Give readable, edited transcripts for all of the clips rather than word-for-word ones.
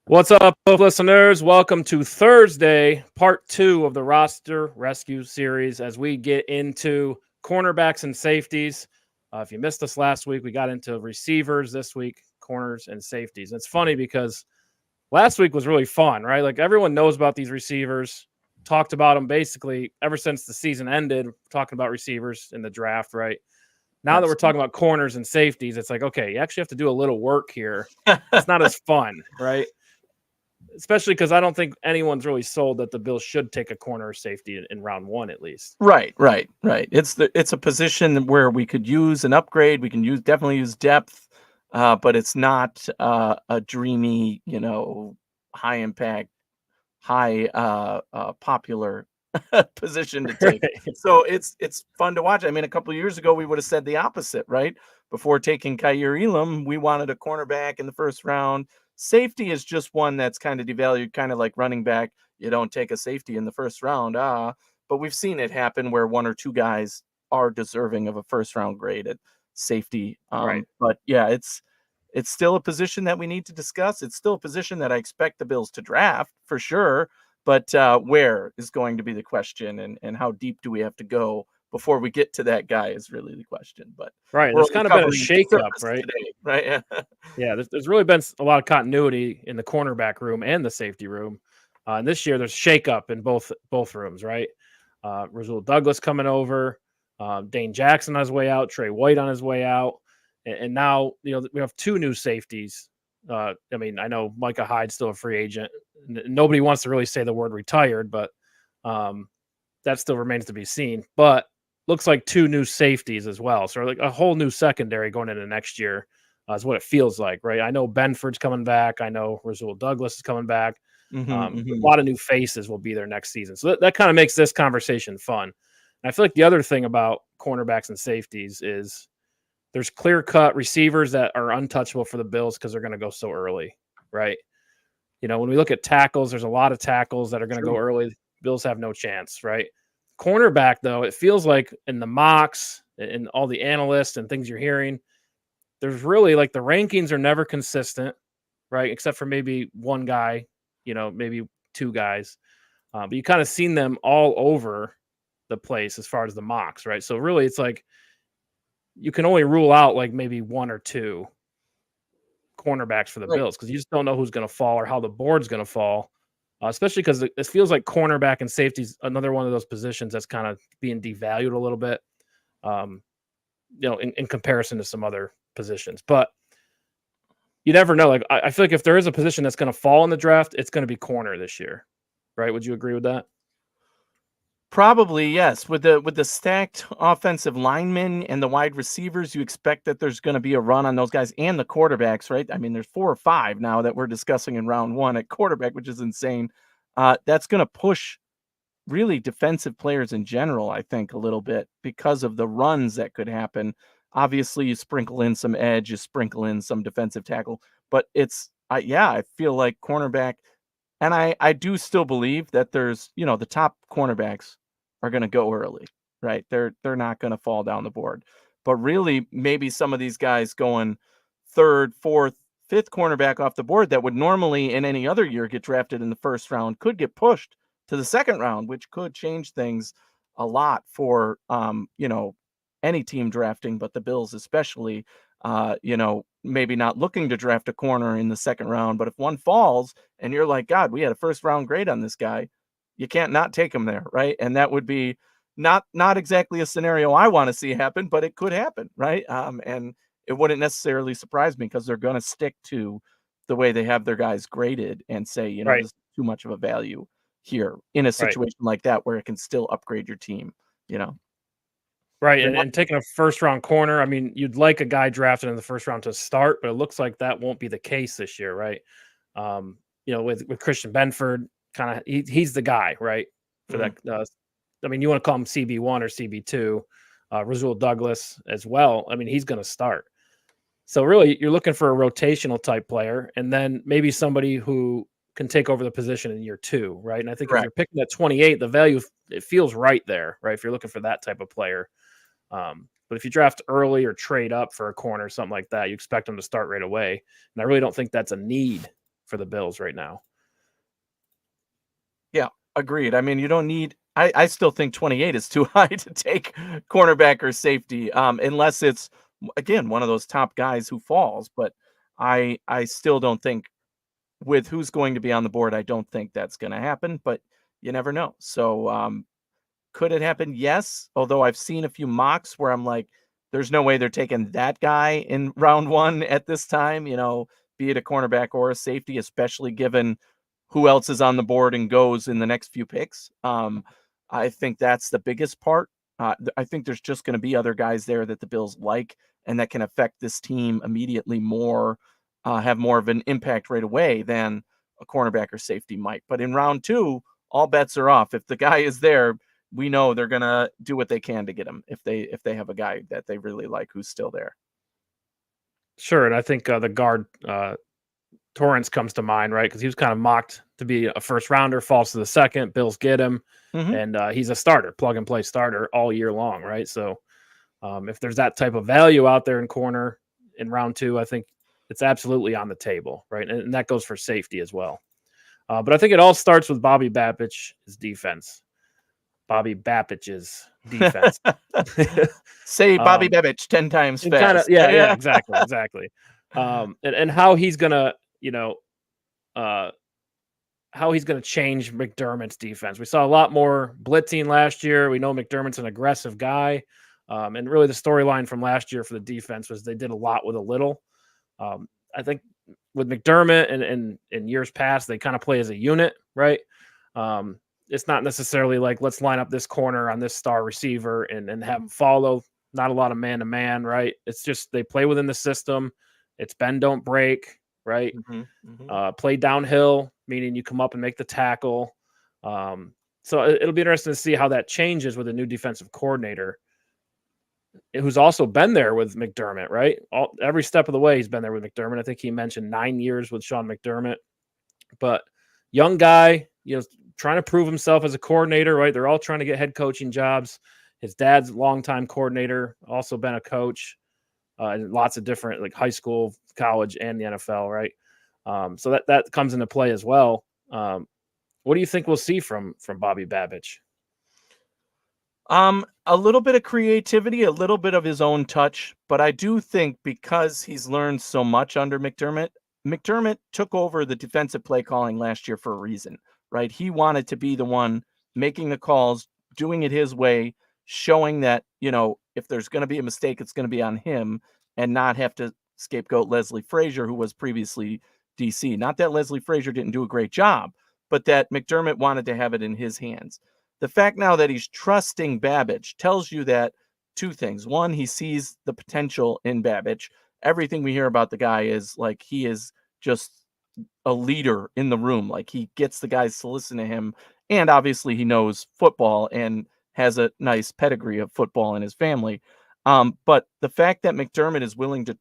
What's up, listeners? Welcome to Thursday, part 2 of the roster rescue series as we get into cornerbacks and safeties. If you missed us last week, we got into receivers. This week, corners and safeties. It's funny because last week was really fun, right? Like everyone knows about these receivers, talked about them basically ever since the season ended, talking about receivers in the draft, right? Now that we're talking about corners and safeties, it's like, okay, you actually have to do a little work here. It's not as fun, right? Especially because I don't think anyone's really sold that the Bills should take a corner or safety in round one at least. Right. It's a position where we could use an upgrade. We can definitely use depth, but it's not a dreamy, high impact, high popular position to take. So it's fun to watch. I mean, a couple of years ago we would have said the opposite, right? Before taking Kaiir Elam, we wanted a cornerback in the first round. Safety is just one that's kind of devalued, kind of like running back. You don't take a safety in the first round. But we've seen it happen where one or two guys are deserving of a first round grade at safety. Right. But yeah, it's still a position that we need to discuss. It's still a position that I expect the Bills to draft for sure. But where is going to be the question, and how deep do we have to go before we get to that guy is really the question. But right, there's kind of been a shakeup, right? Today, right? Yeah, there's really been a lot of continuity in the cornerback room and the safety room. And this year, there's shakeup in both rooms, right? Rasul Douglas coming over, Dane Jackson on his way out, Trey White on his way out, and now we have two new safeties. I mean, I know Micah Hyde's still a free agent. Nobody wants to really say the word retired, but that still remains to be seen. But looks like two new safeties as well. So like a whole new secondary going into next year is what it feels like, right? I know Benford's coming back. I know Rasul Douglas is coming back. A lot of new faces will be there next season. So that kind of makes this conversation fun. And I feel like the other thing about cornerbacks and safeties is there's clear-cut receivers that are untouchable for the Bills because they're going to go so early, right? When we look at tackles, there's a lot of tackles that are going to go early. Bills have no chance, right? Cornerback, though, it feels like in the mocks and all the analysts and things you're hearing, there's really like the rankings are never consistent, right? Except for maybe one guy, maybe two guys. But you kind of seen them all over the place as far as the mocks, right? So really it's like you can only rule out like maybe one or two cornerbacks for the Bills because you just don't know who's going to fall or how the board's going to fall. Especially because it feels like cornerback and safety is another one of those positions that's kind of being devalued a little bit, in comparison to some other positions. But you never know. Like I feel like if there is a position that's going to fall in the draft, it's going to be corner this year, right? Would you agree with that? Probably, yes. With the stacked offensive linemen and the wide receivers, you expect that there's going to be a run on those guys and the quarterbacks, right? I mean, there's 4 or 5 now that we're discussing in round one at quarterback, which is insane. That's going to push really defensive players in general, I think, a little bit because of the runs that could happen. Obviously, you sprinkle in some edge, you sprinkle in some defensive tackle, but I feel like cornerback. And I do still believe that there's, the top cornerbacks are going to go early, right? They're not going to fall down the board. But really, maybe some of these guys going third, fourth, fifth cornerback off the board that would normally in any other year get drafted in the first round could get pushed to the second round, which could change things a lot for, any team drafting, but the Bills especially. Maybe not looking to draft a corner in the second round, but if one falls and you're like, God, we had a first round grade on this guy, you can't not take him there, right? And that would be not exactly a scenario I want to see happen, but it could happen, right? And it wouldn't necessarily surprise me because they're going to stick to the way they have their guys graded and say, Right. this is too much of a value here in a situation like that where it can still upgrade your team, Right, and taking a first-round corner, I mean, you'd like a guy drafted in the first round to start, but it looks like that won't be the case this year, right? With Christian Benford, kind of he's the guy, right? For that, I mean, you want to call him CB1 or CB2, Rasul Douglas as well. I mean, he's going to start. So really, you're looking for a rotational type player, and then maybe somebody who can take over the position in year 2, right? And I think if you're picking at 28, the value it feels right there, right? If you're looking for that type of player. But if you draft early or trade up for a corner, something like that, you expect them to start right away. And I really don't think that's a need for the Bills right now. Yeah, agreed. I mean, you don't need. I still think 28 is too high to take cornerback or safety, unless it's again one of those top guys who falls. But I still don't think with who's going to be on the board, I don't think that's going to happen. But you never know. So could it happen? Yes. Although I've seen a few mocks where I'm like, there's no way they're taking that guy in round one at this time. Be it a cornerback or a safety, especially given who else is on the board and goes in the next few picks. I think that's the biggest part. I think there's just going to be other guys there that the Bills like and that can affect this team immediately more, have more of an impact right away than a cornerback or safety might. But in round two, all bets are off. If the guy is there, we know they're going to do what they can to get him if they have a guy that they really like who's still there. Sure, and I think the guard Torrance comes to mind, right? Because he was kind of mocked to be a first rounder, falls to the second. Bills get him, and he's a starter, plug and play starter all year long, right? So if there's that type of value out there in corner in round two, I think it's absolutely on the table, right? And that goes for safety as well. But I think it all starts with Bobby Babich's defense. Bobby Babich's defense. Say Bobby Babich 10 times fast. Yeah, exactly. And how he's gonna, how he's gonna change McDermott's defense. We saw a lot more blitzing last year. We know McDermott's an aggressive guy, and really the storyline from last year for the defense was they did a lot with a little. I think with McDermott and in years past, they kind of play as a unit, right? It's not necessarily like let's line up this corner on this star receiver and have them follow. Not a lot of man-to-man, right? It's just they play within the system. It's bend, don't break, right? Play downhill, meaning you come up and make the tackle. So it'll be interesting to see how that changes with a new defensive coordinator who's also been there with McDermott, right? Every step of the way, he's been there with McDermott. I think he mentioned 9 years with Sean McDermott. But young guy, trying to prove himself as a coordinator, right? They're all trying to get head coaching jobs. His dad's a longtime coordinator, also been a coach in lots of different, like high school, college, and the NFL, right? So that comes into play as well. What do you think we'll see from Bobby Babich? A little bit of creativity, a little bit of his own touch, but I do think because he's learned so much under McDermott took over the defensive play calling last year for a reason, right? He wanted to be the one making the calls, doing it his way, showing that, if there's going to be a mistake, it's going to be on him and not have to scapegoat Leslie Frazier, who was previously DC. Not that Leslie Frazier didn't do a great job, but that McDermott wanted to have it in his hands. The fact now that he's trusting Babich tells you that two things. One, he sees the potential in Babich. Everything we hear about the guy is like he is just a leader in the room. Like he gets the guys to listen to him. And obviously he knows football and has a nice pedigree of football in his family. But the fact that McDermott is willing to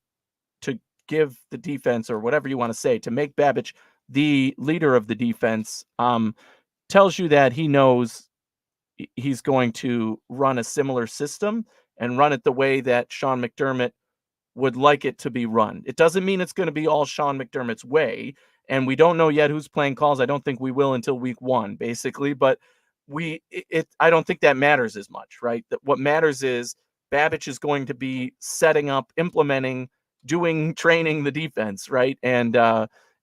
give the defense, or whatever you want to say, to make Babich the leader of the defense, tells you that he knows he's going to run a similar system and run it the way that Sean McDermott would like it to be run. It doesn't mean it's going to be all Sean McDermott's way. And we don't know yet who's playing calls. I don't think we will until week 1, basically. But I don't think that matters as much, right? What matters is Babich is going to be setting up, implementing, training the defense, right? And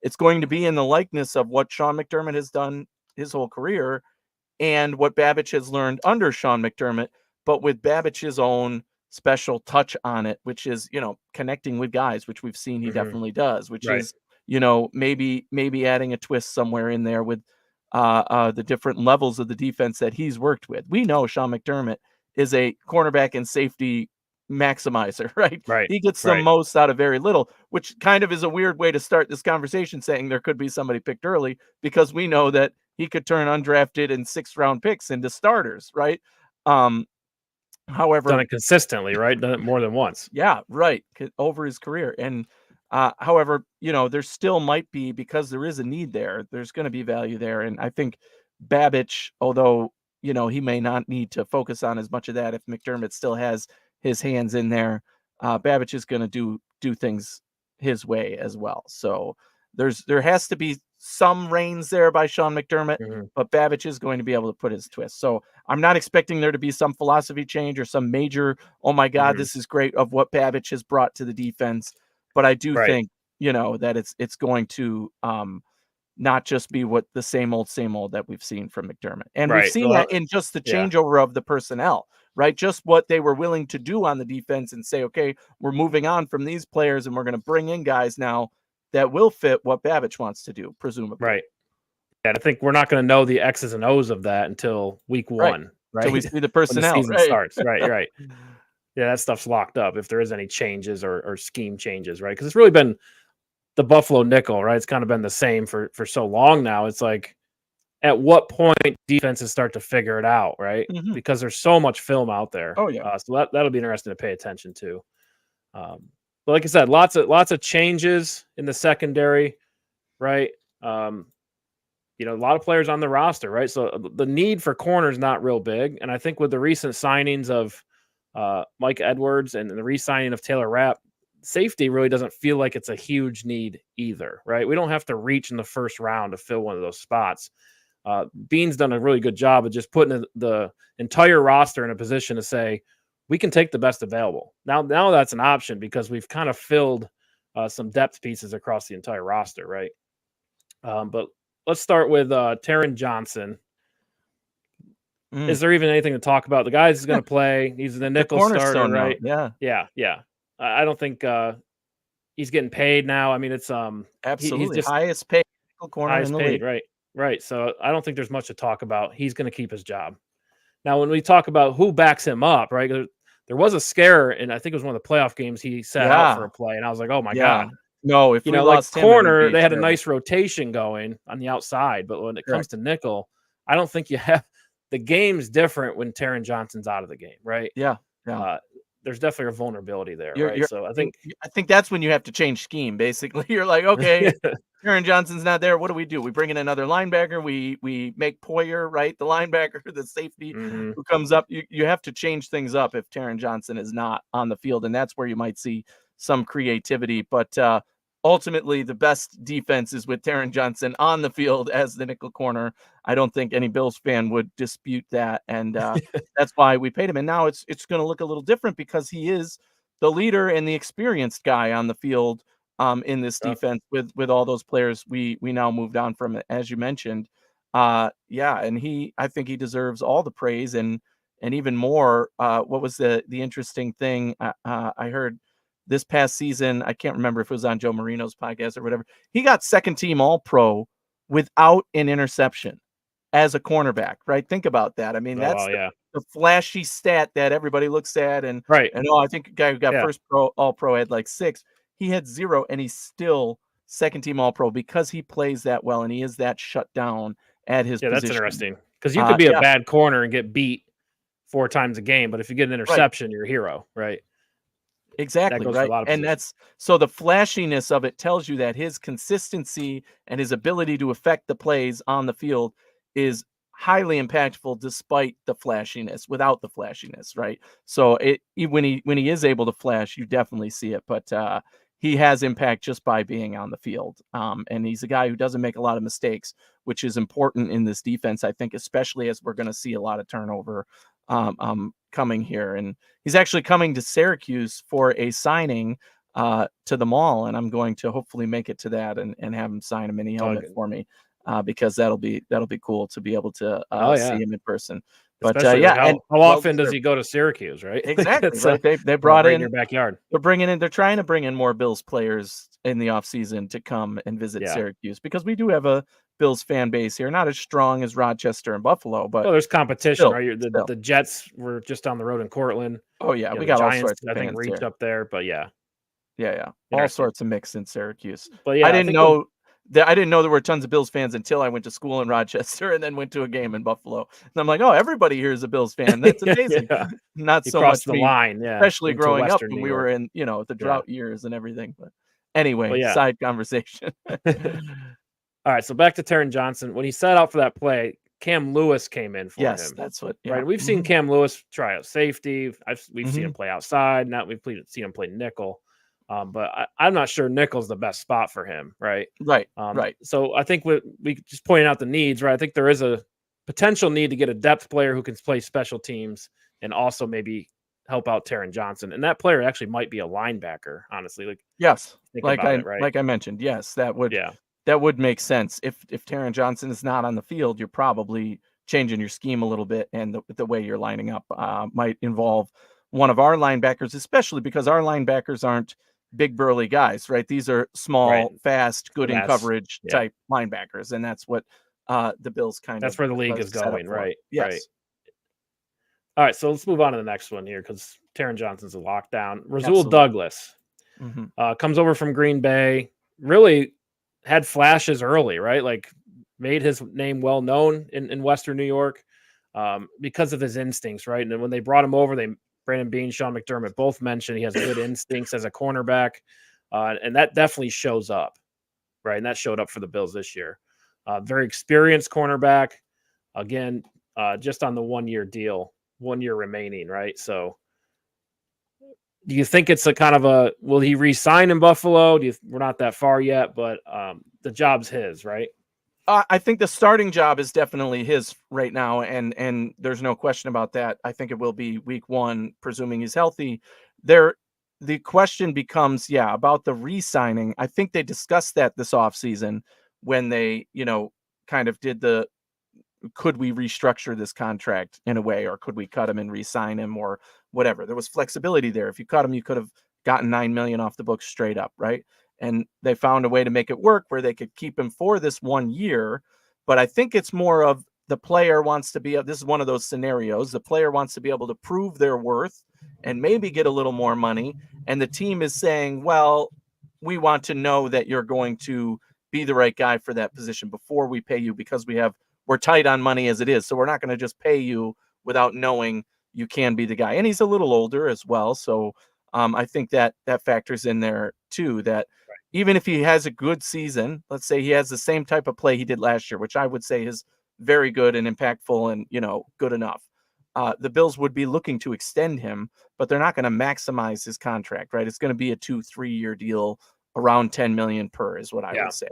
it's going to be in the likeness of what Sean McDermott has done his whole career and what Babich has learned under Sean McDermott, but with Babich's own special touch on it, which is, connecting with guys, which we've seen he definitely does, which is, maybe adding a twist somewhere in there with the different levels of the defense that he's worked with. We know Sean McDermott is a cornerback and safety maximizer, right? He gets the most out of very little, which kind of is a weird way to start this conversation, saying there could be somebody picked early, because we know that he could turn undrafted and 6th round picks into starters, right? However, done it consistently, right? Done it more than once. Yeah, right. Over his career. And however, there still might be, because there is a need there, there's going to be value there. And I think Babich, although, he may not need to focus on as much of that if McDermott still has his hands in there, Babich is going to do things his way as well. So there has to be some reins there by Sean McDermott, Mhm. but Babich is going to be able to put his twist. So I'm not expecting there to be some philosophy change or some major, oh my God, Mhm. this is great of what Babich has brought to the defense. But I do Right. think, that it's going to not just be what the same old that we've seen from McDermott. And we've Right. seen Well, that in just the yeah. changeover of the personnel, right? Just what they were willing to do on the defense and say, okay, we're moving on from these players and we're going to bring in guys now that will fit what Babich wants to do, presumably. Right. And I think we're not going to know the X's and O's of that until week Right. 1, Till we right? see the When the personnel, season right? starts. Right. Right. Yeah, that stuff's locked up if there is any changes or scheme changes, right? Because it's really been the Buffalo nickel, right? It's kind of been the same for so long now. It's like, at what point defenses start to figure it out, right? Mhm. Because there's so much film out there. Oh, yeah. So that'll be interesting to pay attention to. But like I said, lots of changes in the secondary, right? A lot of players on the roster, right? So the need for corners not real big, and I think with the recent signings of Mike Edwards and the re-signing of Taylor Rapp, safety really doesn't feel like it's a huge need either, right? We don't have to reach in the first round to fill one of those spots. Bean's done a really good job of just putting the entire roster in a position to say we can take the best available. Now that's an option because we've kind of filled some depth pieces across the entire roster, right? But let's start with Taron Johnson. Is there even anything to talk about? The guy's going to play. He's the nickel starter, cornerstone now. right? Yeah, Yeah. I don't think he's getting paid now. I mean, it's he's absolutely. just Highest paid nickel corner in highest the paid, league. right? Right. So I don't think there's much to talk about. He's going to keep his job. Now, when we talk about who backs him up, right? There was a scare, and I think it was one of the playoff games he sat out for Yeah, a play, and I was like, oh my yeah. God. No, if we Like lost him, it would corner, be they had a terrible. nice rotation going on the outside, but when it comes Correct. to nickel, I don't think you have the game's different when Taron Johnson's out of the game, right? Yeah, yeah. There's definitely a vulnerability there, You're right? you're So I you think I think that's when you have to change scheme, basically. You're like, "Okay, Aaron Johnson's not there. What do? We bring in another linebacker. We make Poyer, right, the linebacker, the safety Mhm. who comes up." You have to change things up if Taron Johnson is not on the field, and that's where you might see some creativity. But ultimately, the best defense is with Taron Johnson on the field as the nickel corner. I don't think any Bills fan would dispute that, and that's why we paid him. And now it's going to look a little different because he is the leader and the experienced guy on the field in this Uh, defense with all those players we now moved on from, as you mentioned. Yeah, and I think he deserves all the praise and even more. What was the interesting thing I heard this past season? I can't remember if it was on Joe Marino's podcast or whatever. He got second team All Pro without an interception as a cornerback, right? Think about that. I mean, oh, that's well, yeah. the flashy stat that everybody looks at Right. and oh, I think a guy who got Yeah. first pro all pro had like 6. He had 0 and he's still second team all pro because he plays that well and he is that shut down at his Yeah, that's position. interesting because you could be a Yeah, bad corner and get beat 4 times a game, but if you get an right. interception, you're a hero, right? That Exactly, goes for a right. lot of And positions. that's so the flashiness of it tells you that his consistency and his ability to affect the plays on the field is highly impactful despite the flashiness, without the flashiness, right? So when he is able to flash, you definitely see it, but he has impact just by being on the field. And he's a guy who doesn't make a lot of mistakes, which is important in this defense, I think, especially as we're going to see a lot of turnover coming here. And he's actually coming to Syracuse for a signing to the mall, and I'm going to hopefully make it to that and have him sign a mini helmet for me because that'll be cool to be able to Oh, see yeah. him in person. But Especially like yeah, and how well often does deserved. he go to Syracuse, right? Exactly, It's right. They brought right in in your backyard. they're trying to bring in more Bills players in the offseason to come and visit Yeah. Syracuse because we do have a Bills fan base here, not as strong as Rochester and Buffalo, but Well, there's competition, still, right? still. The Jets were just down the road in Cortland. Oh yeah, we The got all Giants, sorts of I think, fans reach here. up there, but yeah, Yeah, yeah. All interesting. sorts of mix in Syracuse. But yeah, I think I didn't know there were tons of Bills fans until I went to school in Rochester and then went to a game in Buffalo. And I'm like, "Oh, everybody here is a Bills fan. That's amazing." yeah, Not you so crossed much the me, line, yeah, especially into growing up Western when New we were York. in, the Yeah. drought years and everything. But Well, anyway, yeah. side conversation. All right, so back to Taron Johnson. When he set out for that play, Cam Lewis came in for Yes, him. that's what Right, we've seen Mhm, Cam Lewis try out safety. We've seen him mhm. play outside. Now we've seen him play nickel. But I'm not sure nickel's the best spot for him, right? Right. So I think we just pointing out the needs, right? I think there is a potential need to get a depth player who can play special teams and also maybe help out Taron Johnson. And that player actually might be a linebacker, honestly. Like, Yes. think about it, right? Like I mentioned, yes, that would Yeah. make sense. If Taron Johnson is not on the field, you're probably changing your scheme a little bit, and the way you're lining up might involve one of our linebackers, especially because our linebackers aren't big burly guys, right? These are small, Right. fast, good in Finesse. coverage Yeah. type linebackers, and that's what the Bills That's where the league is set up going, for. right? Yes. Right. All right, so let's move on to the next one here because Taron Johnson's a lockdown. Rasul Absolutely. Douglas Mhm. comes over from Green Bay. Really had flashes early, right? Like made his name well known in Western New York because of his instincts, right? And then when they brought him over, Brandon Beane, Sean McDermott both mentioned he has good instincts as a cornerback, and that definitely shows up, right? And that showed up for the Bills this year. Very experienced cornerback. Again, just on the 1-year deal. 1 year remaining, right? So do you think it's a kind of a will he re-sign in Buffalo? We're not that far yet, but the job's his, right? I think the starting job is definitely his right now, and there's no question about that. I think it will be week 1, presuming he's healthy. The question becomes, about the re-signing. I think they discussed that this offseason when they, kind of did could we restructure this contract in a way, or could we cut him and re-sign him, or whatever? There was flexibility there. If you cut him, you could have gotten $9 million off the books straight up, right? And they found a way to make it work where they could keep him for this 1 year. But I think it's more of the player wants to be, this is one of those scenarios. The player wants to be able to prove their worth and maybe get a little more money. And the team is saying, well, we want to know that you're going to be the right guy for that position before we pay you, because we're tight on money as it is. So we're not going to just pay you without knowing you can be the guy. And he's a little older as well. So I think that factors in there too, that even if he has a good season, let's say he has the same type of play he did last year, which I would say is very good and impactful and, good enough. The Bills would be looking to extend him, but they're not going to maximize his contract, right? It's going to be a 2-3 year deal around $10 million per is what I would say.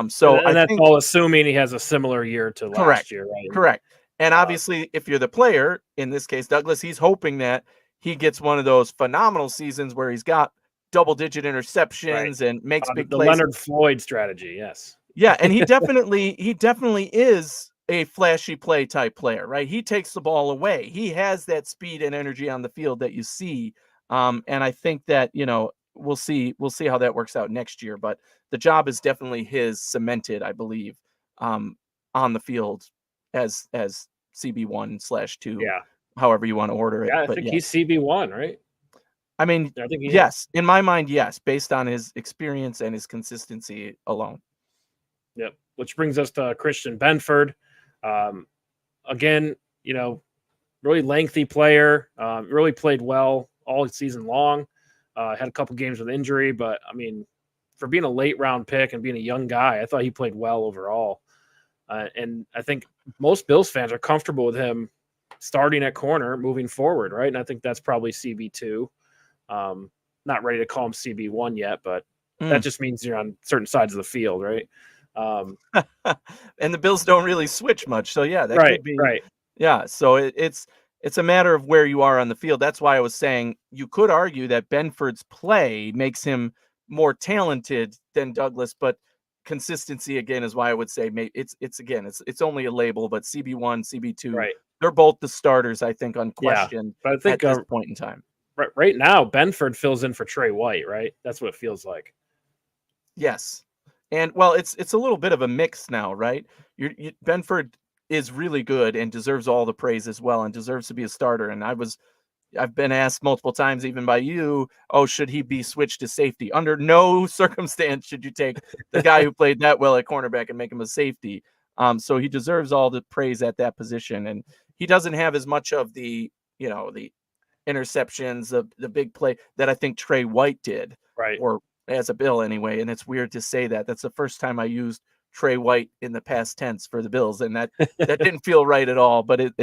So and that's all assuming he has a similar year to last year, right? Correct. And obviously, if you're the player, in this case, Douglas, he's hoping that he gets one of those phenomenal seasons where he's got double-digit interceptions and makes big the plays. Leonard Floyd strategy, yes. Yeah, and he definitely is a flashy play type player, right? He takes the ball away. He has that speed and energy on the field that you see. And I think that, we'll see how that works out next year. But the job is definitely his, cemented, I believe, on the field as CB1/2, however you want to order it. Yeah, I think he's CB1, right? I mean, I think yes, in my mind, yes, based on his experience and his consistency alone. Yep. Which brings us to Christian Benford. Again, really lengthy player, really played well all season long. Had a couple games with injury, but I mean, for being a late round pick and being a young guy, I thought he played well overall. And I think most Bills fans are comfortable with him starting at corner moving forward, right? And I think that's probably CB2. Not ready to call him CB1 yet, but that just means you're on certain sides of the field, right? And the Bills don't really switch much. So yeah, that could be right. Yeah. So it's a matter of where you are on the field. That's why I was saying you could argue that Benford's play makes him more talented than Douglas, but consistency again is why I would say it's only a label, but CB1, CB2, they're both the starters, I think, unquestioned but I think at this point in time. Right now, Benford fills in for Trey White, right? That's what it feels like. Yes. And well, it's a little bit of a mix now, right? Benford is really good and deserves all the praise as well and deserves to be a starter. And I've been asked multiple times, even by you, should he be switched to safety? Under no circumstance should you take the guy who played that well at cornerback and make him a safety. So he deserves all the praise at that position. And he doesn't have as much of the interceptions, the big play that I think Trey White did, or as a Bill anyway. And it's weird to say that. That's the first time I used Trey White in the past tense for the Bills, and that didn't feel right at all. But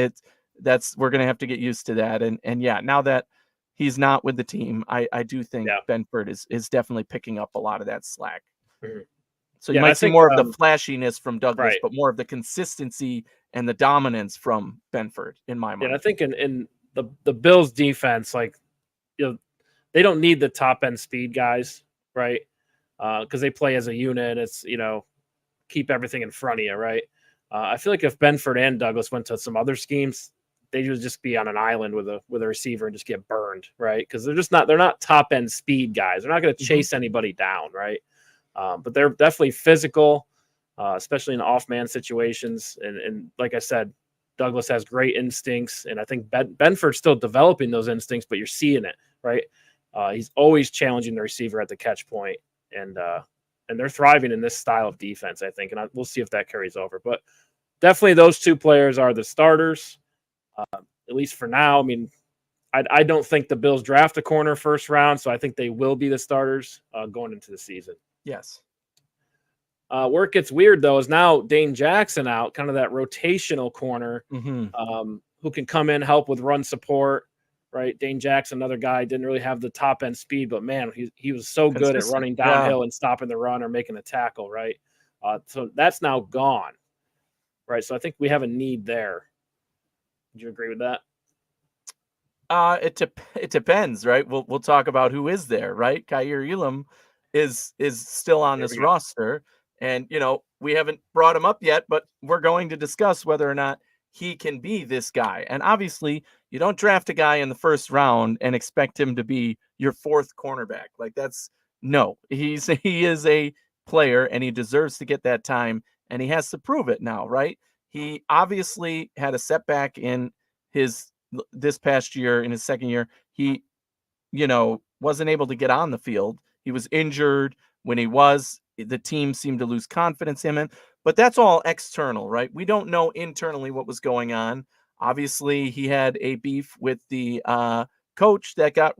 we're gonna have to get used to that. And yeah, now that he's not with the team, I do think Yeah. Benford is definitely picking up a lot of that slack. Mhm. So you Yeah, and I might see think more of the flashiness from Douglas, right. but more of the consistency and the dominance from Benford, in my Yeah, and I mind. think in the Bills defense, like, you know, they don't need the top end speed guys, right? Because they play as a unit. It's, keep everything in front of you, right? I feel like if Benford and Douglas went to some other schemes, they would just be on an island with a receiver and just get burned, right? Because they're not top end speed guys. They're not going to chase anybody down, right? But they're definitely physical, especially in off man situations. And like I said, Douglas has great instincts, and I think Benford's still developing those instincts, but you're seeing it, right? He's always challenging the receiver at the catch point, and they're thriving in this style of defense, I think, and we'll see if that carries over. But definitely, those two players are the starters, at least for now. I mean, I don't think the Bills draft a corner first round, so I think they will be the starters going into the season. Yes. Where it gets weird, though, is now Dane Jackson out, kind of that rotational corner who can come in, help with run support, right? Dane Jackson, another guy, didn't really have the top end speed, but man, he was so good at running downhill and stopping the run or making a tackle, right? So that's now gone, right? So I think we have a need there. Would you agree with that? It depends, right? We'll talk about who is there, right? Kaiir Elam is still on this roster, and we haven't brought him up yet, but we're going to discuss whether or not he can be this guy. And obviously, you don't draft a guy in the first round and expect him to be your fourth cornerback. Like he is a player, and he deserves to get that time, and he has to prove it now, right? He obviously had a setback in this past year. In his second year, he wasn't able to get on the field. He was injured. When the team seemed to lose confidence in him, but that's all external, right? We don't know internally what was going on. Obviously, he had a beef with the coach that got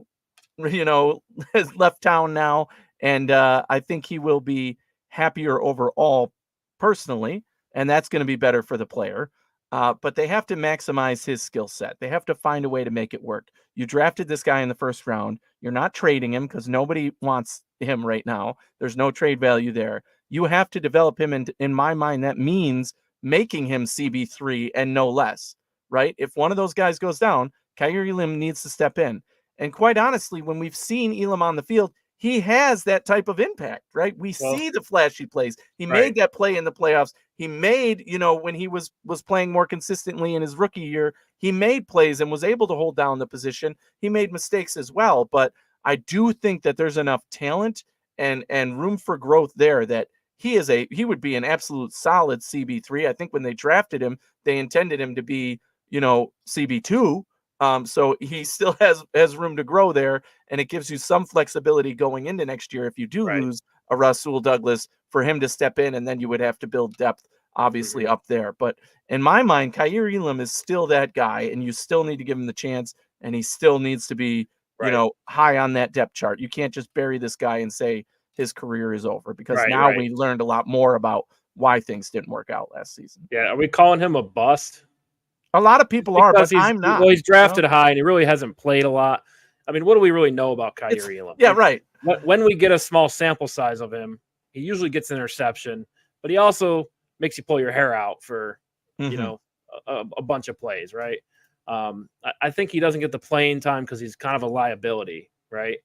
has left town now, and I think he will be happier overall personally, and that's going to be better for the player. But they have to maximize his skill set. They have to find a way to make it work. You drafted this guy in the first round. You're not trading him because nobody wants him right now. There's no trade value there. You have to develop him. And in my mind, that means making him CB3 and no less, right? If one of those guys goes down, Kaiir Elam needs to step in. And quite honestly, when we've seen Elam on the field, he has that type of impact, right? We see the flashy plays. He made that play in the playoffs. He made, when he was playing more consistently in his rookie year, he made plays and was able to hold down the position. He made mistakes as well, but I do think that there's enough talent and room for growth there that he would be an absolute solid CB3. I think when they drafted him, they intended him to be, CB2. So he still has room to grow there, and it gives you some flexibility going into next year if you do lose a Rasul Douglas for him to step in, and then you would have to build depth, obviously, up there. But in my mind, Kaiir Elam is still that guy, and you still need to give him the chance, and he still needs to be, high on that depth chart. You can't just bury this guy and say his career is over, because now we learned a lot more about why things didn't work out last season. Yeah, are we calling him a bust? A lot of people are, but I'm not. Well, he's drafted high, and he really hasn't played a lot. I mean, what do we really know about Kaiir Elam? Yeah, right. When we get a small sample size of him, he usually gets an interception, but he also makes you pull your hair out for, a bunch of plays, right? I think he doesn't get the playing time because he's kind of a liability, right?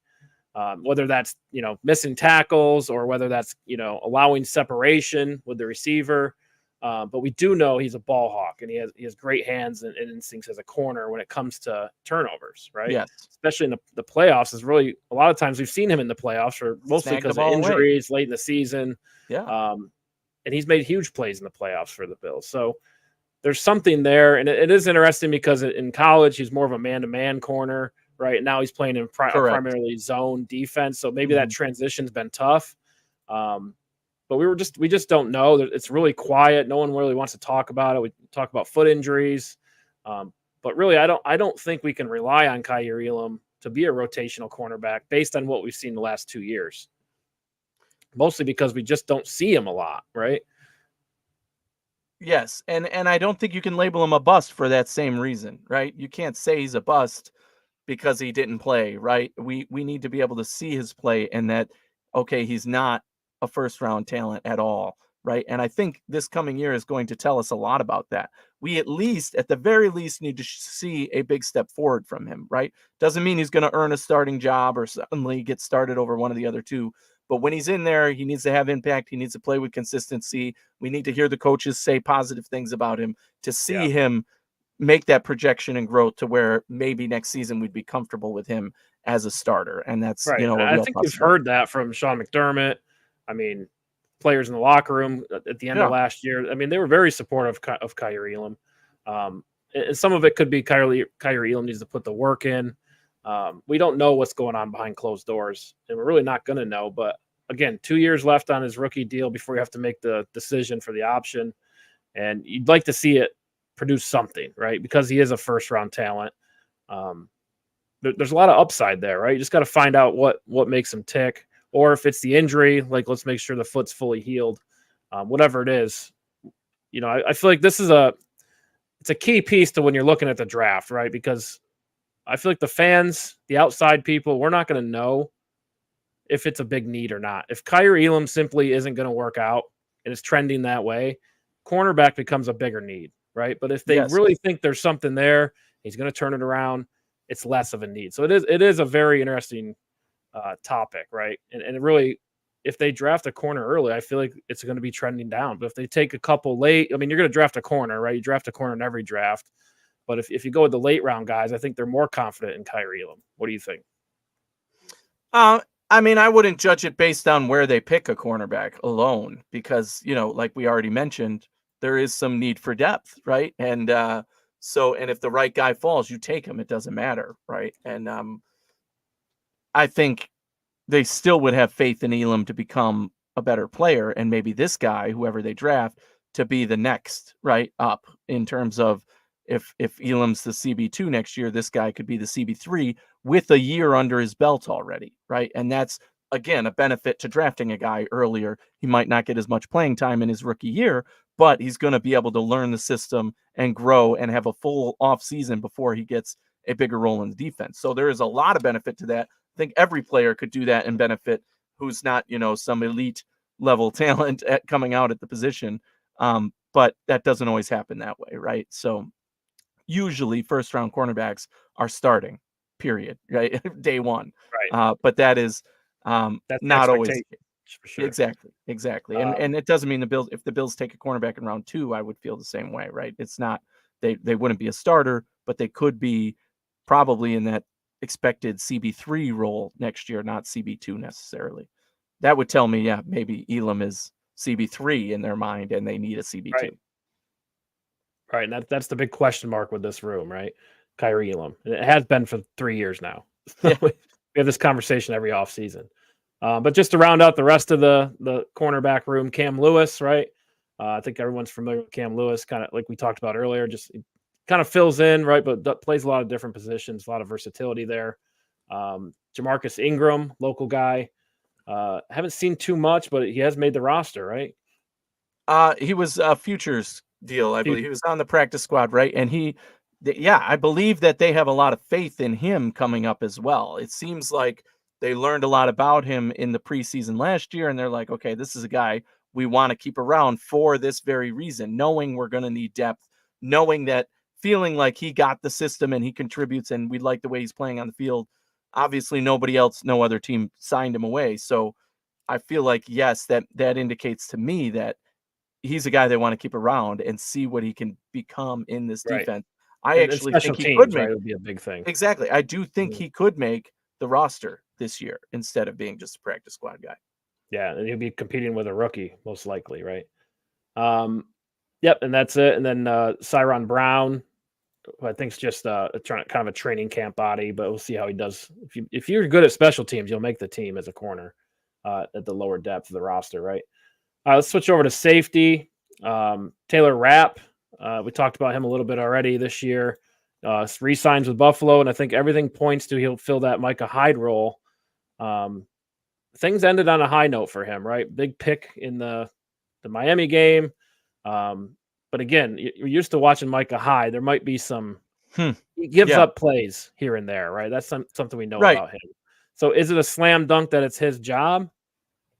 Whether that's, missing tackles or whether that's, allowing separation with the receiver. But we do know he's a ball hawk, and he has great hands and instincts as a corner when it comes to turnovers, right? Yes. Especially in the playoffs is really a lot of times we've seen him in the playoffs, or mostly because of injuries late in the season. Yeah. And he's made huge plays in the playoffs for the Bills. So there's something there. And it is interesting because in college, he's more of a man-to-man corner, right? Now he's playing in primarily zone defense. So maybe that transition's been tough. But we just don't know. It's really quiet. No one really wants to talk about it. We talk about foot injuries, but really, I don't think we can rely on Kaiir Elam to be a rotational cornerback based on what we've seen the last 2 years. Mostly because we just don't see him a lot, right? Yes, and I don't think you can label him a bust for that same reason, right? You can't say he's a bust because he didn't play, right? We need to be able to see his play and that, okay, he's not a first round talent at all, right? And I think this coming year is going to tell us a lot about that. We at the very least, need to see a big step forward from him, right? Doesn't mean he's going to earn a starting job or suddenly get started over one of the other two. But when he's in there, he needs to have impact. He needs to play with consistency. We need to hear the coaches say positive things about him to see him make that projection and growth to where maybe next season we'd be comfortable with him as a starter. And that's, right. I think we've heard that from Sean McDermott. I mean, players in the locker room at the end of last year. I mean, they were very supportive of Kyrie Elam. And some of it could be Kyrie Elam needs to put the work in. We don't know what's going on behind closed doors, and we're really not going to know. But again, 2 years left on his rookie deal before you have to make the decision for the option. And you'd like to see it produce something, right? Because he is a first round talent. There's a lot of upside there, right? You just got to find out what makes him tick. Or if it's the injury, like let's make sure the foot's fully healed. Whatever it is, I feel like it's a key piece to when you're looking at the draft, right? Because I feel like the fans, the outside people, we're not going to know if it's a big need or not. If Kyrie Elam simply isn't going to work out and is trending that way, cornerback becomes a bigger need, right? But if they really think there's something there, he's going to turn it around, it's less of a need. So it is a very interesting topic, right? And it really, if they draft a corner early, I feel like it's going to be trending down. But if they take a couple late, I mean, you're going to draft a corner, right? You draft a corner in every draft. But if you go with the late round guys, I think they're more confident in Kyrie Elam. What do you think? I mean, I wouldn't judge it based on where they pick a cornerback alone because, like we already mentioned, there is some need for depth, right? And and if the right guy falls, you take him. It doesn't matter, right? And I think they still would have faith in Elam to become a better player, and maybe this guy, whoever they draft, to be the next right up in terms of if Elam's the CB2 next year, this guy could be the CB3 with a year under his belt already, right? And that's, again, a benefit to drafting a guy earlier. He might not get as much playing time in his rookie year, but he's going to be able to learn the system and grow and have a full off season before he gets a bigger role in the defense. So there is a lot of benefit to that. I think every player could do that and benefit who's not, some elite level talent at coming out at the position. But that doesn't always happen that way, right? So usually first round cornerbacks are starting, period, right? Day one. Right. But that is that's not always. For sure. Exactly. And it doesn't mean if the Bills take a cornerback in round 2, I would feel the same way, right? It's not, they wouldn't be a starter, but they could be probably in that expected CB3 role next year, not CB2 necessarily. That would tell me, maybe Elam is CB3 in their mind and they need a CB2. Right. And that's the big question mark with this room, right? Kyrie Elam. And it has been for 3 years now. We have this conversation every offseason. But just to round out the rest of the cornerback room, Cam Lewis, right? I think everyone's familiar with Cam Lewis, kind of like we talked about earlier, just kind of fills in, right? But plays a lot of different positions, a lot of versatility there. Jamarcus Ingram, local guy. Haven't seen too much, but he has made the roster, right? He was a futures deal, I believe. He was on the practice squad, right? And I believe that they have a lot of faith in him coming up as well. It seems like they learned a lot about him in the preseason last year, and they're like, okay, this is a guy we want to keep around for this very reason, knowing we're going to need depth, knowing that, feeling like he got the system and he contributes and we like the way he's playing on the field. Obviously, no other team signed him away. So I feel like, yes, that indicates to me that he's a guy they want to keep around and see what he can become in this defense. I actually think he could make would be a big thing. Exactly. I do think he could make the roster this year instead of being just a practice squad guy. Yeah, and he'll be competing with a rookie most likely, right? Yep, and that's it. And then Cyron Brown, who I think is just kind of a training camp body, but we'll see how he does. If you're good at special teams, you'll make the team as a corner at the lower depth of the roster, right? Let's switch over to safety. Taylor Rapp, we talked about him a little bit already this year. Re-signs with Buffalo, and I think everything points to he'll fill that Micah Hyde role. Things ended on a high note for him, right? Big pick in the Miami game. But again, you're used to watching Micah Hyde. There might be some He gives Yeah. up plays here and there, right? That's something we know Right. about him. So is it a slam dunk that it's his job?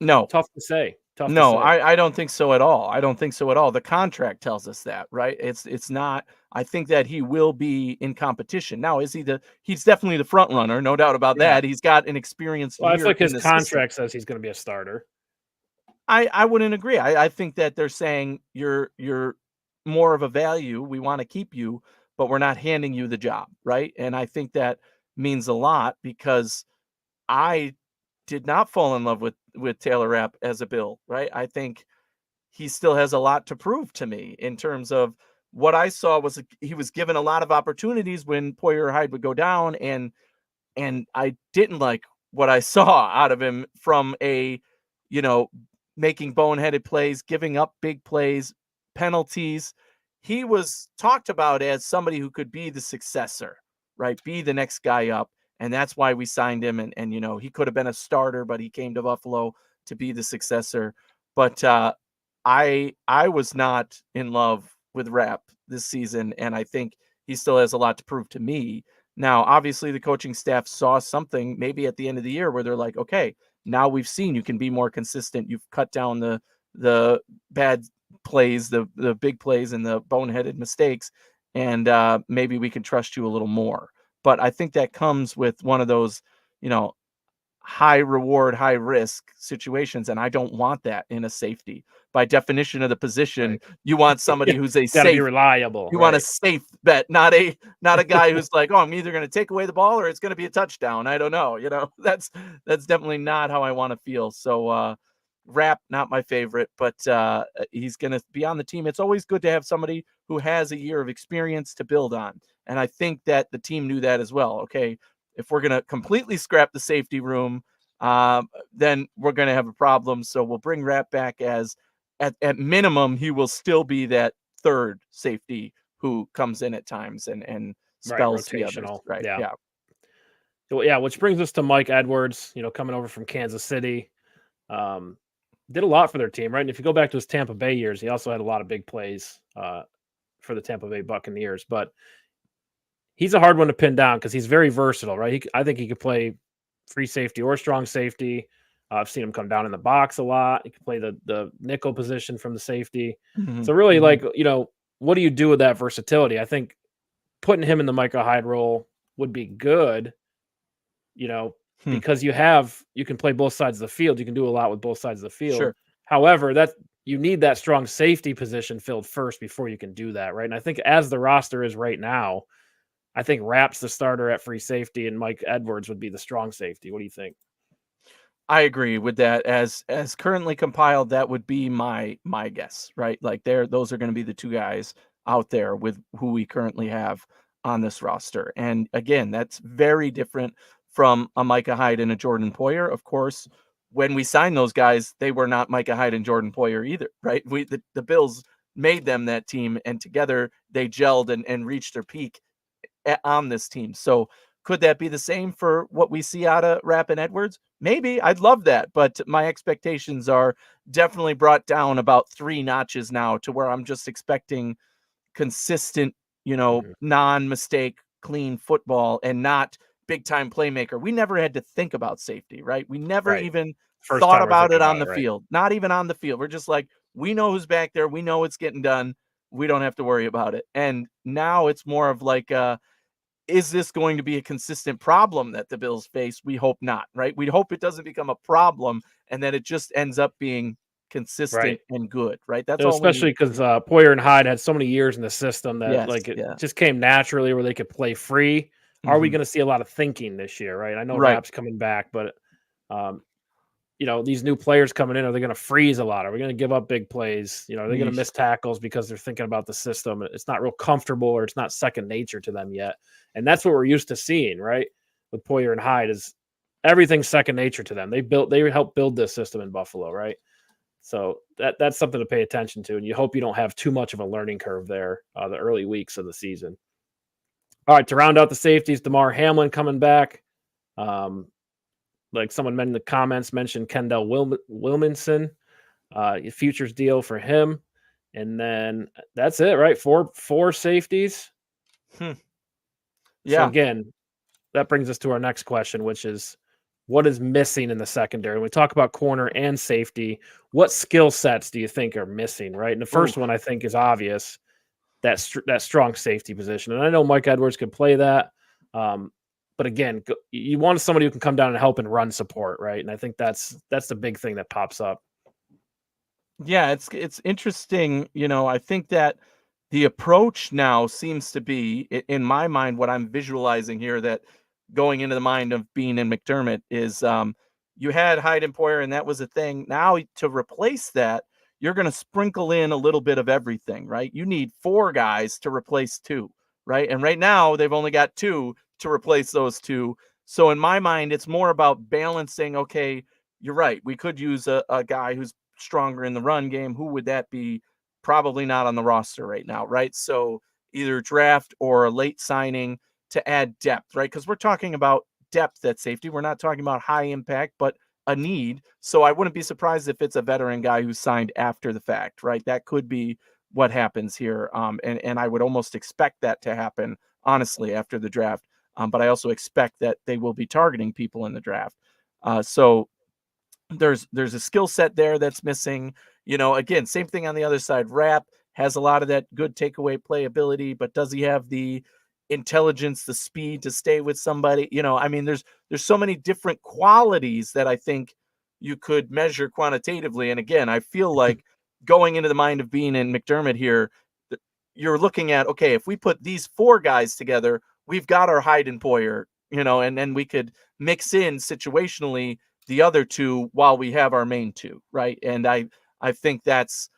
No. Tough to say. Tough to No, say. I don't think so at all. I don't think so at all. The contract tells us that, right? It's not. I think that he will be in competition. Now, is he he's definitely the front runner, no doubt about Yeah. that. He's got an experienced Well, I feel year like in his the system. contract says he's going to be a starter. I wouldn't agree. I think that they're saying you're more of a value. We want to keep you, but we're not handing you the job, right? And I think that means a lot because I did not fall in love with Taylor Rapp as a Bill, right? I think he still has a lot to prove to me in terms of what I saw was he was given a lot of opportunities when Poyer or Hyde would go down, and I didn't like what I saw out of him from a, you know, making boneheaded plays, giving up big plays, penalties. He was talked about as somebody who could be the successor, right? Be the next guy up. And that's why we signed him. And you know, he could have been a starter, but he came to Buffalo to be the successor. But I was not in love with Rapp this season, and I think he still has a lot to prove to me. Now, obviously, the coaching staff saw something maybe at the end of the year where they're like, okay, now we've seen you can be more consistent. You've cut down the bad plays, the big plays, and the boneheaded mistakes, and maybe we can trust you a little more. But I think that comes with one of those, you know, high reward, high risk situations, and I don't want that in a safety. By definition of the position, Right. you want somebody who's a Got to be safe. reliable. You want a Right. safe bet, not a guy who's like, oh, I'm either going to take away the ball or it's going to be a touchdown. I don't know. You know, that's definitely not how I want to feel. So, Rapp, not my favorite, but he's going to be on the team. It's always good to have somebody who has a year of experience to build on, and I think that the team knew that as well. Okay, if we're going to completely scrap the safety room, then we're going to have a problem. So we'll bring Rapp back as at minimum he will still be that third safety who comes in at times and Right. spells the others. Rotational. Right. Yeah. Yeah. Well, yeah. Which brings us to Mike Edwards, coming over from Kansas City. Did a lot for their team, right? And if you go back to his Tampa Bay years, he also had a lot of big plays for the Tampa Bay Buccaneers. But he's a hard one to pin down because he's very versatile, right? I think he could play free safety or strong safety. I've seen him come down in the box a lot. He can play the nickel position from the safety. Mhm. So really, Mhm. what do you do with that versatility? I think putting him in the Micah Hyde role would be good, Hmm. because you can play both sides of the field. You can do a lot with both sides of the field. Sure. However, that you need that strong safety position filled first before you can do that, right? And I think as the roster is right now, I think Rapp's the starter at free safety and Mike Edwards would be the strong safety. What do you think? I agree with that. As currently compiled, that would be my guess, right? Like those are going to be the two guys out there with who we currently have on this roster. And again, that's very different from a Micah Hyde and a Jordan Poyer. Of course, when we signed those guys, they were not Micah Hyde and Jordan Poyer either, right? The Bills made them that team, and together they gelled and reached their peak on this team. So could that be the same for what we see out of Rapp and Edwards? Maybe. I'd love that, but my expectations are definitely brought down about 3 notches now to where I'm just expecting consistent, Mhm. non-mistake, clean football and not big time playmaker. We never had to think about safety, right? We never Right. even First thought time we're about thinking it on about the it, right? field. Not even on the field. We're just like, we know who's back there. We know it's getting done. We don't have to worry about it. And now it's more of like is this going to be a consistent problem that the Bills face? We hope not, right? We hope it doesn't become a problem and that it just ends up being Right. consistent and good, right? That's all we Especially need. because Poyer and Hyde had so many years in the system that Yes, like it yeah. just came naturally where they could play free. Are we Mhm. going to see a lot of thinking this year? Right. I know Right. Rapp's coming back, but um, these new players coming in, are they going to freeze a lot? Are we going to give up big plays? Are they going to Yeesh. miss tackles because they're thinking about the system? It's not real comfortable or it's not second nature to them yet. And that's what we're used to seeing, right? With Poyer and Hyde is everything's second nature to them. They helped build this system in Buffalo, right? So that's something to pay attention to. And you hope you don't have too much of a learning curve there, the early weeks of the season. All right, to round out the safeties, DeMar Hamlin coming back. Like someone in the comments mentioned Kendall Wilminson, futures deal for him. And then that's it, right? Four safeties. Hmm. So Yeah. again, that brings us to our next question, which is what is missing in the secondary? When we talk about corner and safety, what skill sets do you think are missing, right? And the Ooh. first one I think is obvious, that strong safety position. And I know Mike Edwards could play that. But again, you want somebody who can come down and help and run support, right? And I think that's the big thing that pops up. Yeah, it's interesting. I think that the approach now seems to be, in my mind, what I'm visualizing here, that going into the mind of Bean and McDermott is, you had Hyde and Poyer, and that was a thing. Now to replace that, you're going to sprinkle in a little bit of everything, right? You need 4 guys to replace 2, right? And right now they've only got 2 to replace those 2. So in my mind, it's more about balancing. Okay, you're right. We could use a guy who's stronger in the run game. Who would that be? Probably not on the roster right now, right? So either draft or a late signing to add depth, right? Because we're talking about depth at safety. We're not talking about high impact, but a need. So I wouldn't be surprised if it's a veteran guy who's signed after the fact, right? That could be what happens here. And I would almost expect that to happen, honestly, after the draft. But I also expect that they will be targeting people in the draft. So there's a skill set there that's missing. Again, same thing on the other side. Rapp has a lot of that good takeaway playability, but does he have the intelligence, the speed to stay with somebody? I mean, there's so many different qualities that I think you could measure quantitatively. And again, I feel like going into the mind of Bean and McDermott here, you're looking at, okay, if we put these 4 guys together, we've got our Hyde and Poyer, and then we could mix in situationally the other 2 while we have our main 2, right? And I think that's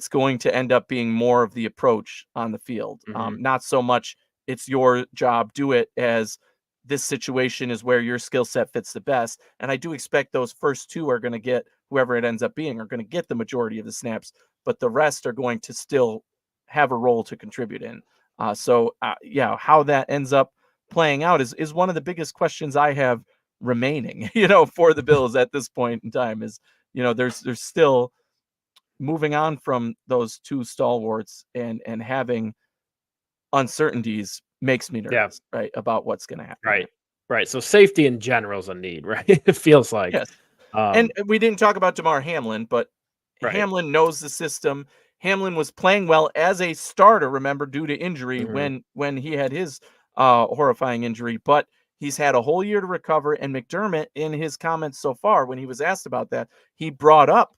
going to end up being more of the approach on the field. Mhm. Not so much it's your job, do it, as this situation is where your skill set fits the best. And I do expect those first 2 are going to get, whoever it ends up being, are going to get the majority of the snaps, but the rest are going to still have a role to contribute in. Yeah, how that ends up playing out is one of the biggest questions I have remaining, for the Bills at this point in time. Is, there's still moving on from those 2 stalwarts, and having uncertainties makes me Yeah, nervous, right, about what's going to happen right. here. Right. So safety in general is a need, right? It feels like. Yes. And Um, we didn't talk about Damar Hamlin, but right. Hamlin knows the system. Hamlin was playing well as a starter, remember, due to injury, Mhm. when he had his horrifying injury, but he's had a whole year to recover. And McDermott, in his comments so far, when he was asked about that, he brought up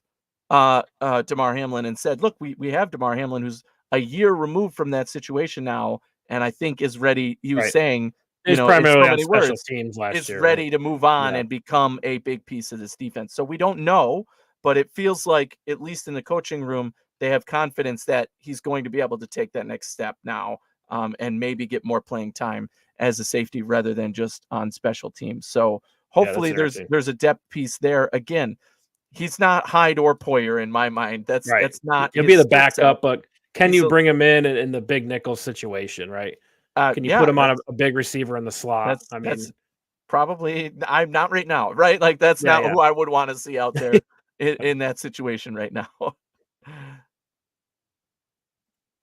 Damar Hamlin and said, look, we have Damar Hamlin, who's a year removed from that situation now, and I think is ready. He was Right. saying, It was in so primarily on many special words, teams last is year, right? ready to move on Yeah. and become a big piece of this defense. So we don't know, but it feels like, at least in the coaching room, they have confidence that he's going to be able to take that next step now, and maybe get more playing time as a safety rather than just on special teams. So Yeah, that's hopefully there's interesting. a depth piece there. Again, he's not Hyde or Poyer in my mind. That's Right. not He'll be his the skill set. backup, but can He's you a bring him in the big nickel situation, right? Can you put yeah, him on a big receiver in the slot? I that's mean, probably, I'm not right now, right? Like, that's yeah, not yeah. who I would want to see out there in that situation right now. All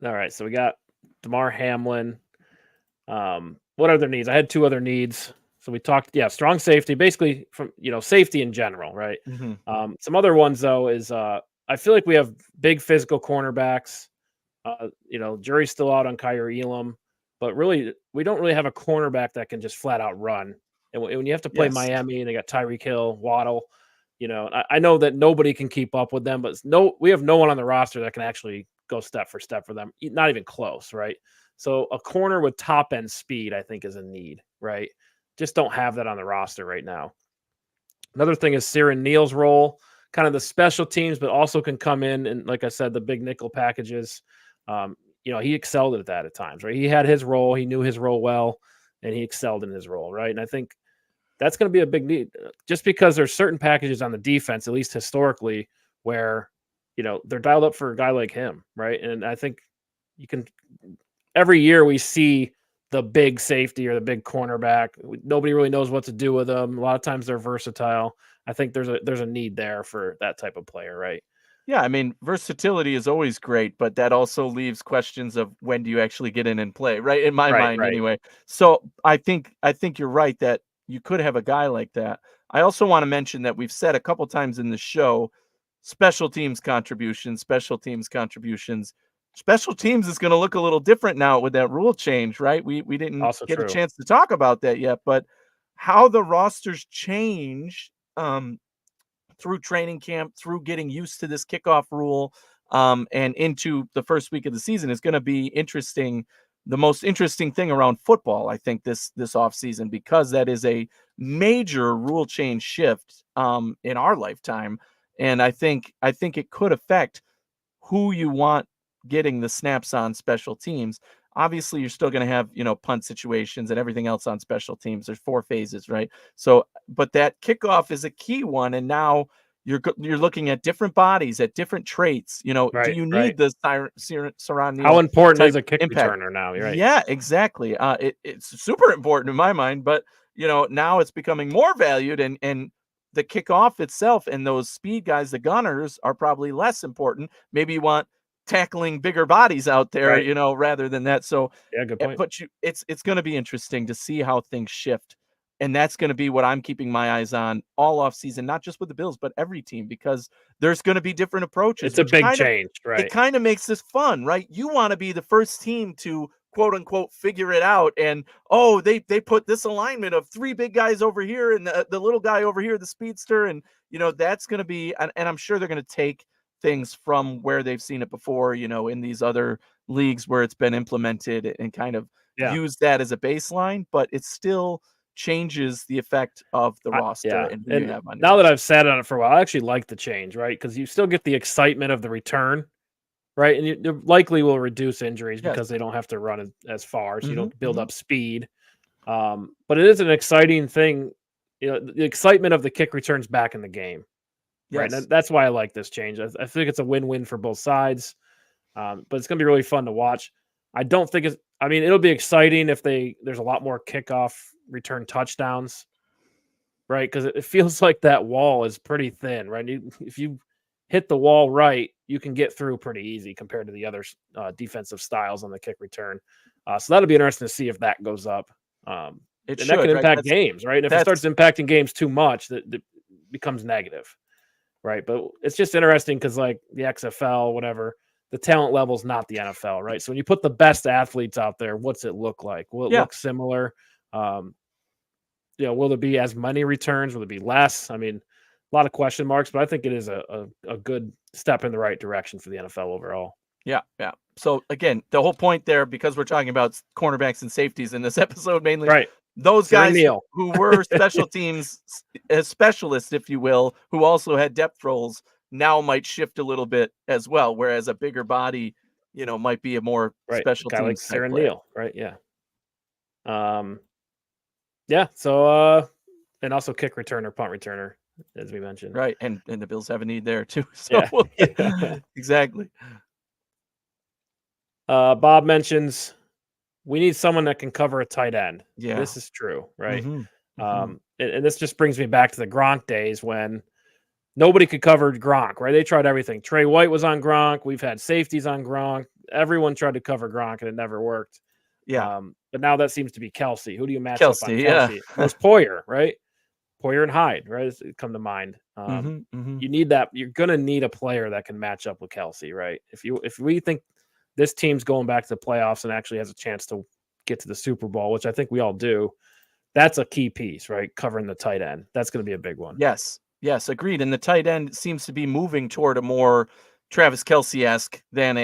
right, so we got Damar Hamlin. What other needs? I had 2 other needs. So we talked, yeah, strong safety, basically from safety in general, right? Mhm. Some other ones though is I feel like we have big physical cornerbacks. Jury's still out on Kyrie Elam, but really we don't really have a cornerback that can just flat out run. And when you have to play Yes. Miami, they got Tyreek Hill, Waddle. I know that nobody can keep up with them, but we have no one on the roster that can actually go step for step for them. Not even close, right? So a corner with top end speed, I think, is a need, right? Just don't have that on the roster right now. Another thing is Siran Neal's role, kind of the special teams, but also can come in and, like I said, the big nickel packages. Um, he excelled at that at times, right? He had his role, he knew his role well, and he excelled in his role, right? And I think that's going to be a big need, just because there's certain packages on the defense, at least historically, where they're dialed up for a guy like him, right? And I think you can every year we see the big safety or the big cornerback. Nobody really knows what to do with them. A lot of times they're versatile. I think there's a need there for that type of player, right? Yeah, I mean, versatility is always great, but that also leaves questions of when do you actually get in and play, right? In my Right, mind, right. anyway. So I think you're right that you could have a guy like that. I also want to mention that we've said a couple times in the show, special teams contributions, special teams contributions. Special teams is going to look a little different now with that rule change, right? We didn't Also get a true. chance to talk about that yet, but how the rosters change through training camp, through getting used to this kickoff rule, and into the first week of the season is going to be interesting. The most interesting thing around football, I think, this offseason, because that is a major rule change shift in our lifetime, and I think it could affect who you want getting the snaps on special teams. Obviously, you're still going to have, punt situations and everything else on special teams. There's 4 phases, right? So, but that kickoff is a key one. And now you're looking at different bodies, at different traits. Do Right, you right. need the Saran How Neal important is type a kick impact? returner now? You're right. Yeah, exactly. It's super important in my mind, but now it's becoming more valued, and the kickoff itself and those speed guys, the gunners, are probably less important. Maybe you want tackling bigger bodies out there, Right. rather than that. So, Yeah, good point. but it's going to be interesting to see how things shift, and that's going to be what I'm keeping my eyes on all off season, not just with the Bills, but every team, because there's going to be different approaches, It's a which big change, it right? kind of makes this fun, right? You want to be the first team to quote unquote figure it out, and oh, they put this alignment of 3 big guys over here and the little guy over here, the speedster, and that's going to be, and I'm sure they're going to take things from where they've seen it before, in these other leagues where it's been implemented, and kind of Yeah. use that as a baseline, but it still changes the effect of the roster Yeah. and who you And have on your now that roster. I've sat on it for a while, I actually like the change, right? Because you still get the excitement of the return, right? And you likely will reduce injuries Yes. because they don't have to run as far, so you Hmm. don't build up speed. But it is an exciting thing. The excitement of the kick returns back in the game, right? And Yes. that's why I like this change. I think it's a win-win for both sides. But it's going to be really fun to watch. I don't think it's. I mean, it'll be exciting if there's a lot more kickoff return touchdowns, right? Because it feels like that wall is pretty thin, right? If you hit the wall right, you can get through pretty easy compared to the other defensive styles on the kick return. So that'll be interesting to see if that goes up. Um, It and that can should, right? impact That's games, right? And if it starts that's impacting games too much, that becomes negative, right? But it's just interesting because, like the XFL, whatever, the talent level's not the NFL, right? So when you put the best athletes out there, what's it look like? Will it yeah. look similar? Um, will there be as many returns? Will there be less? I mean, a lot of question marks, but I think it is a good step in the right direction for the NFL overall. Yeah, yeah. So again, the whole point there, because we're talking about cornerbacks and safeties in this episode mainly, Right. those Sierra guys Neal. who were special teams specialists, if you will, who also had depth roles, now might shift a little bit as well. Whereas a bigger body, might be a more Right. A special guy like teams type Sarah player. Neal, right? Yeah. Um, yeah. So and also kick returner, punt returner, as we mentioned. Right. And the Bills have a need there too. So Yeah. Yeah. exactly. Bob mentions we need someone that can cover a tight end. Yeah. This is true, right? Hmm. Hmm. And this just brings me back to the Gronk days when nobody could cover Gronk, right? They tried everything. Trey White was on Gronk. We've had safeties on Gronk. Everyone tried to cover Gronk, and it never worked. Yeah. But now that seems to be Kelsey. Who do you match up on Kelsey. Yeah. Kelsey? There's Poyer, right? Poyer and Hyde, right? Come to mind. Hmm. Hmm. You need that. You're gonna need a player that can match up with Kelsey, right? If we think this team's going back to the playoffs and actually has a chance to get to the Super Bowl, which I think we all do, that's a key piece, right? Covering the tight end. That's going to be a big one. Yes. Yes, agreed. And the tight end seems to be moving toward a more Travis Kelce-esque than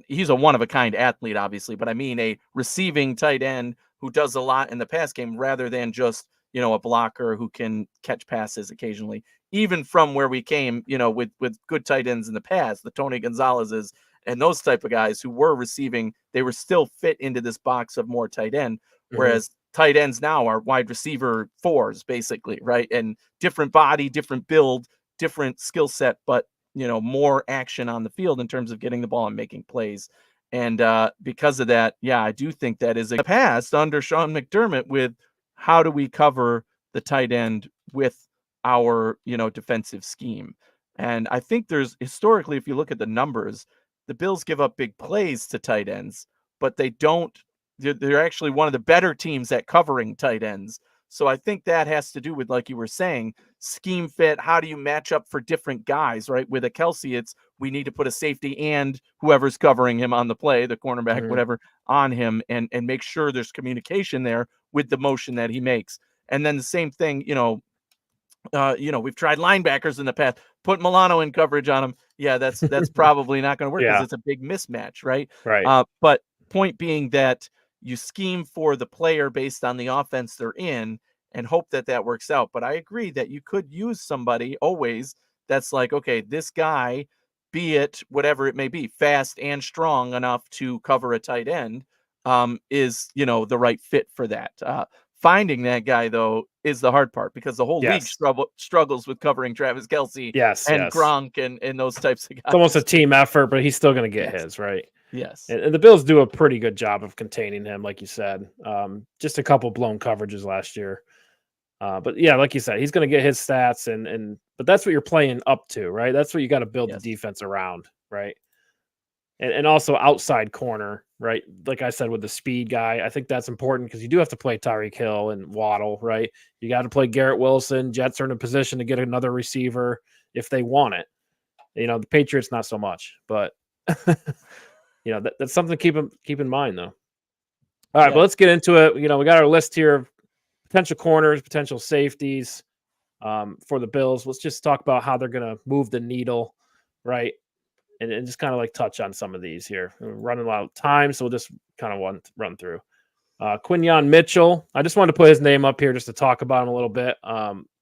he's a one-of-a-kind athlete, obviously, but I mean a receiving tight end who does a lot in the pass game rather than just, a blocker who can catch passes occasionally. Even from where we came, with good tight ends in the past, the Tony Gonzalez's and those type of guys who were receiving, they were still fit into this box of more tight end. Mhm. Whereas tight ends now are wide receiver fours, basically, right? And different body, different build, different skill set, but more action on the field in terms of getting the ball and making plays. And because of that, yeah, I do think that is a past under Sean McDermott with how do we cover the tight end with our defensive scheme. And I think there's historically, if you look at the numbers, the Bills give up big plays to tight ends, but they don't. They're actually one of the better teams at covering tight ends. So I think that has to do with, like you were saying, scheme fit. How do you match up for different guys, right? With a Kelsey, it's we need to put a safety and whoever's covering him on the play, the cornerback, whatever, on him, and make sure there's communication there with the motion that he makes. And then the same thing, we've tried linebackers in the past. Put Milano in coverage on him. Yeah, that's probably not going to work because it's a big mismatch, right? Right. But point being that you scheme for the player based on the offense they're in and hope that that works out. But I agree that you could use somebody always that's like, okay, this guy, be it whatever it may be, fast and strong enough to cover a tight end, is the right fit for that. Finding that guy, though, is the hard part because the whole league struggles with covering Travis Kelce and Gronk and those types of guys. It's almost a team effort, but he's still going to get his, right? Yes. And the Bills do a pretty good job of containing him, like you said. Just a couple blown coverages last year. But yeah, like you said, he's going to get his stats, but that's what you're playing up to, right? That's what you got to build the defense around, right? And also outside corner, right? Like I said, with the speed guy, I think that's important because you do have to play Tyreek Hill and Waddle, right? You got to play Garrett Wilson. Jets are in a position to get another receiver if they want it. The Patriots, not so much, but that's something to keep in mind, though. All right, but let's get into it. We got our list here of potential corners, potential safeties for the Bills. Let's just talk about how they're going to move the needle, right? And just kind of like touch on some of these here. We're running out of time, so we'll just kind of run through. Quinyon Mitchell. I just wanted to put his name up here just to talk about him a little bit.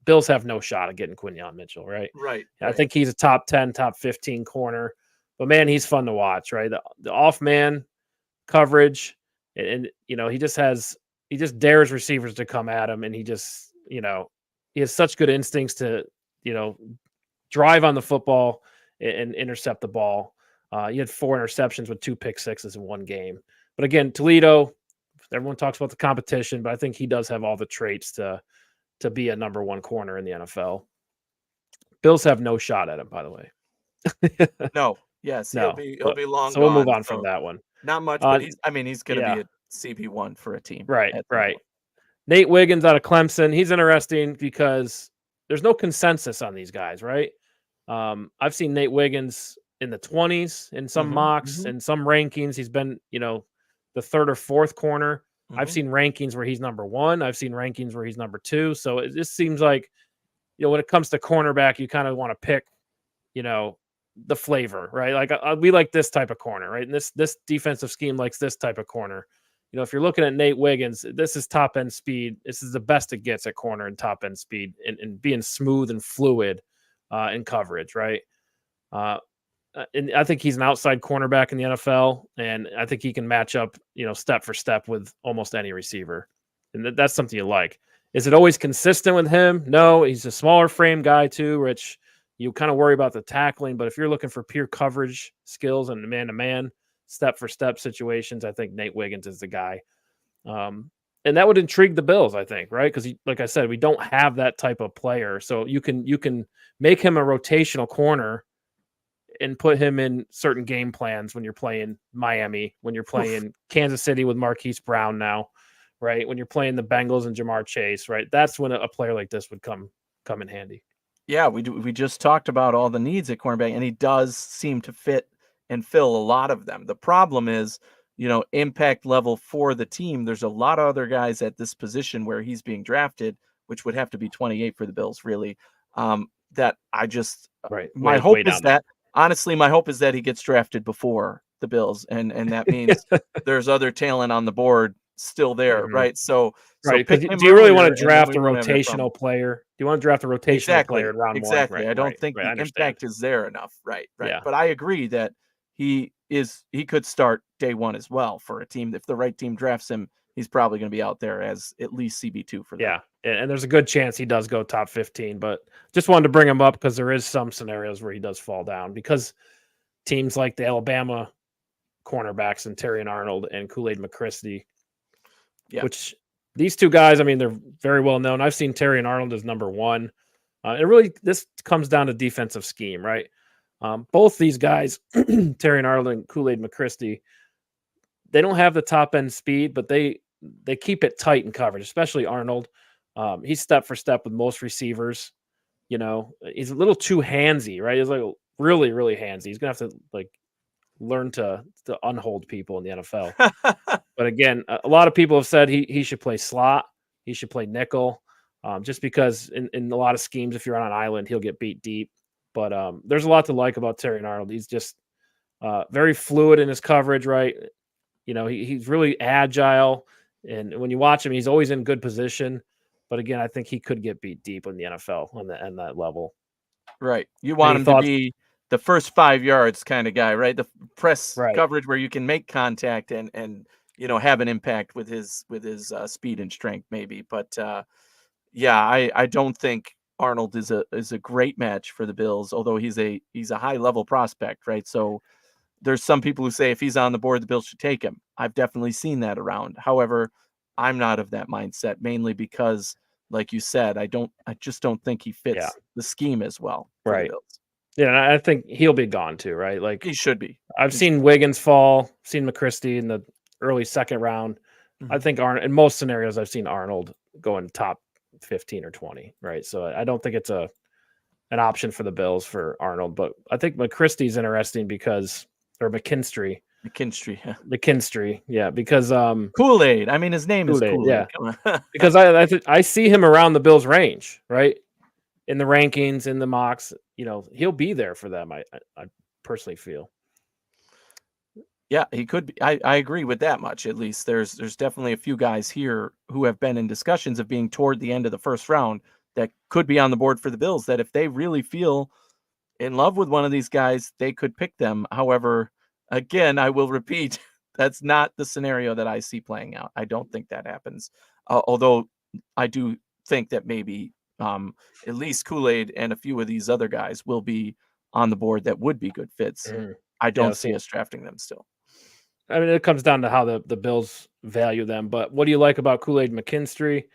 Bills have no shot at getting Quinyon Mitchell, right? Right. I think he's a top 10, top 15 corner. But, man, he's fun to watch, right? The off-man coverage, and he just dares receivers to come at him, and he just, he has such good instincts to, drive on the football and intercept the ball. He had 4 interceptions with 2 pick sixes in one game. But again, Toledo, everyone talks about the competition, but I think he does have all the traits to be a number 1 corner in the NFL. Bills have no shot at him, by the way. No. Yes, no, he'll be long. So we'll move on from that one. Not much, but he's going to be a CB1 for a team. Right. Nate Wiggins out of Clemson. He's interesting because there's no consensus on these guys, right? I've seen Nate Wiggins in the 20s in some mocks and some rankings. He's been, the 3rd or 4th corner. I've seen rankings where he's number 1. I've seen rankings where he's number 2. So it just seems like, when it comes to cornerback, you kind of want to pick, the flavor, right? Like we like this type of corner, right? And this defensive scheme likes this type of corner. If you're looking at Nate Wiggins, this is top end speed. This is the best it gets at corner and top end speed and being smooth and fluid in coverage, right? And I think he's an outside cornerback in the NFL, and I think he can match up, step for step with almost any receiver. And that's something you like. Is it always consistent with him? No, he's a smaller frame guy too, Rich. You kind of worry about the tackling, but if you're looking for pure coverage skills and man-to-man, step-for-step situations, I think Nate Wiggins is the guy. And that would intrigue the Bills, I think, right? Because, like I said, we don't have that type of player. So you can make him a rotational corner and put him in certain game plans when you're playing Miami, when you're playing Kansas City with Marquise Brown now, right? When you're playing the Bengals and Jamar Chase, right? That's when a player like this would come in handy. Yeah, we just talked about all the needs at cornerback, and he does seem to fit and fill a lot of them. The problem is, impact level for the team. There's a lot of other guys at this position where he's being drafted, which would have to be 28 for the Bills, really. That I just, my hope is that, honestly, my hope is that he gets drafted before the Bills, and that means there's other talent on the board still there, right? So do you really want to draft a rotational player? Do you want to draft a rotational player in round 1? Exactly. I don't think the impact is there enough. Right. Yeah. But I agree that he could start day 1 as well for a team. If the right team drafts him, he's probably going to be out there as at least CB2 for them. Yeah. And there's a good chance he does go top 15, but just wanted to bring him up because there is some scenarios where he does fall down because teams like the Alabama cornerbacks and Terrion Arnold and Kool-Aid McChristy, which these 2 guys, I mean, they're very well known. I've seen Terrion Arnold as number 1. This comes down to defensive scheme, right? Both these guys, Terry Arnold and Kool-Aid McChristy, they don't have the top end speed, but they keep it tight in coverage, especially Arnold. He's step for step with most receivers. He's a little too handsy, right? He's like really, really handsy. He's gonna have to like learn to unhold people in the NFL. But again, a lot of people have said he should play slot. He should play nickel, just because in a lot of schemes, if you're on an island, he'll get beat deep. But there's a lot to like about Terry Arnold. He's just very fluid in his coverage, right? He's really agile, and when you watch him, he's always in good position. But again, I think he could get beat deep in the NFL on that level. Right. You want him to be the first 5 yards kind of guy, right? The press coverage where you can make contact and have an impact with his speed and strength, maybe. But I don't think Arnold is a great match for the Bills, although he's a high level prospect, right? So there's some people who say if he's on the board, the Bills should take him. I've definitely seen that around. However, I'm not of that mindset, mainly because, like you said, I just don't think he fits the scheme as well. Right. Yeah, and I think he'll be gone too, right? Like he should be. I've seen Wiggins fall, seen McChristy in the early second round. Mm-hmm. I think in most scenarios, I've seen Arnold going top 15 or 20, right? So I don't think it's an option for the Bills for Arnold, but I think McChristy's interesting because, or McKinstry, yeah, because Kool-Aid. I mean, his name is Kool-Aid. Yeah, because I see him around the Bills' range, right? In the rankings, in the mocks, he'll be there for them. I personally feel. Yeah, he could be. I agree with that much. At least there's definitely a few guys here who have been in discussions of being toward the end of the first round that could be on the board for the Bills. That if they really feel in love with one of these guys, they could pick them. However, again, I will repeat, that's not the scenario that I see playing out. I don't think that happens. Although I do think that maybe at least Kool-Aid and a few of these other guys will be on the board that would be good fits. I don't see us drafting them still. I mean, it comes down to how the Bills value them. But what do you like about Kool-Aid McKinstry?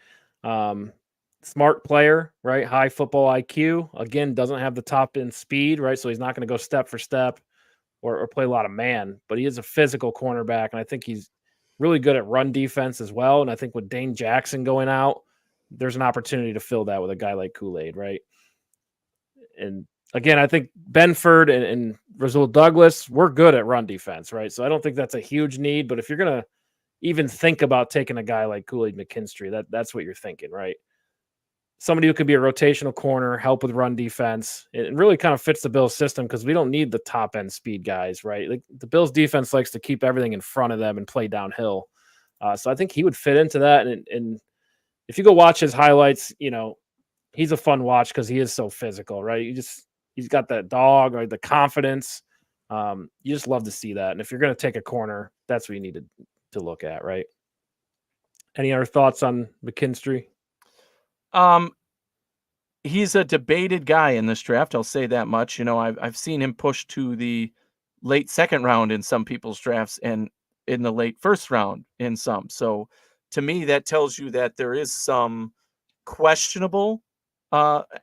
Smart player, right? High football IQ. Again, doesn't have the top end speed, right? So he's not going to go step for step or play a lot of man. But he is a physical cornerback, and I think he's really good at run defense as well. And I think with Dane Jackson going out, there's an opportunity to fill that with a guy like Kool-Aid, right? And again, I think Benford and Rasul Douglas, we're good at run defense, right? So I don't think that's a huge need. But if you're going to even think about taking a guy like Kool-Aid McKinstry, that's what you're thinking, right? Somebody who could be a rotational corner, help with run defense. It really kind of fits the Bills system because we don't need the top end speed guys, right? Like the Bills defense likes to keep everything in front of them and play downhill. So I think he would fit into that. And if you go watch his highlights, he's a fun watch because he is so physical, right? He's got that dog, right? The confidence. You just love to see that. And if you're going to take a corner, that's what you need to look at, right? Any other thoughts on McKinstry? He's a debated guy in this draft. I'll say that much. I've seen him push to the late second round in some people's drafts and in the late first round in some. So to me, that tells you that there is some questionable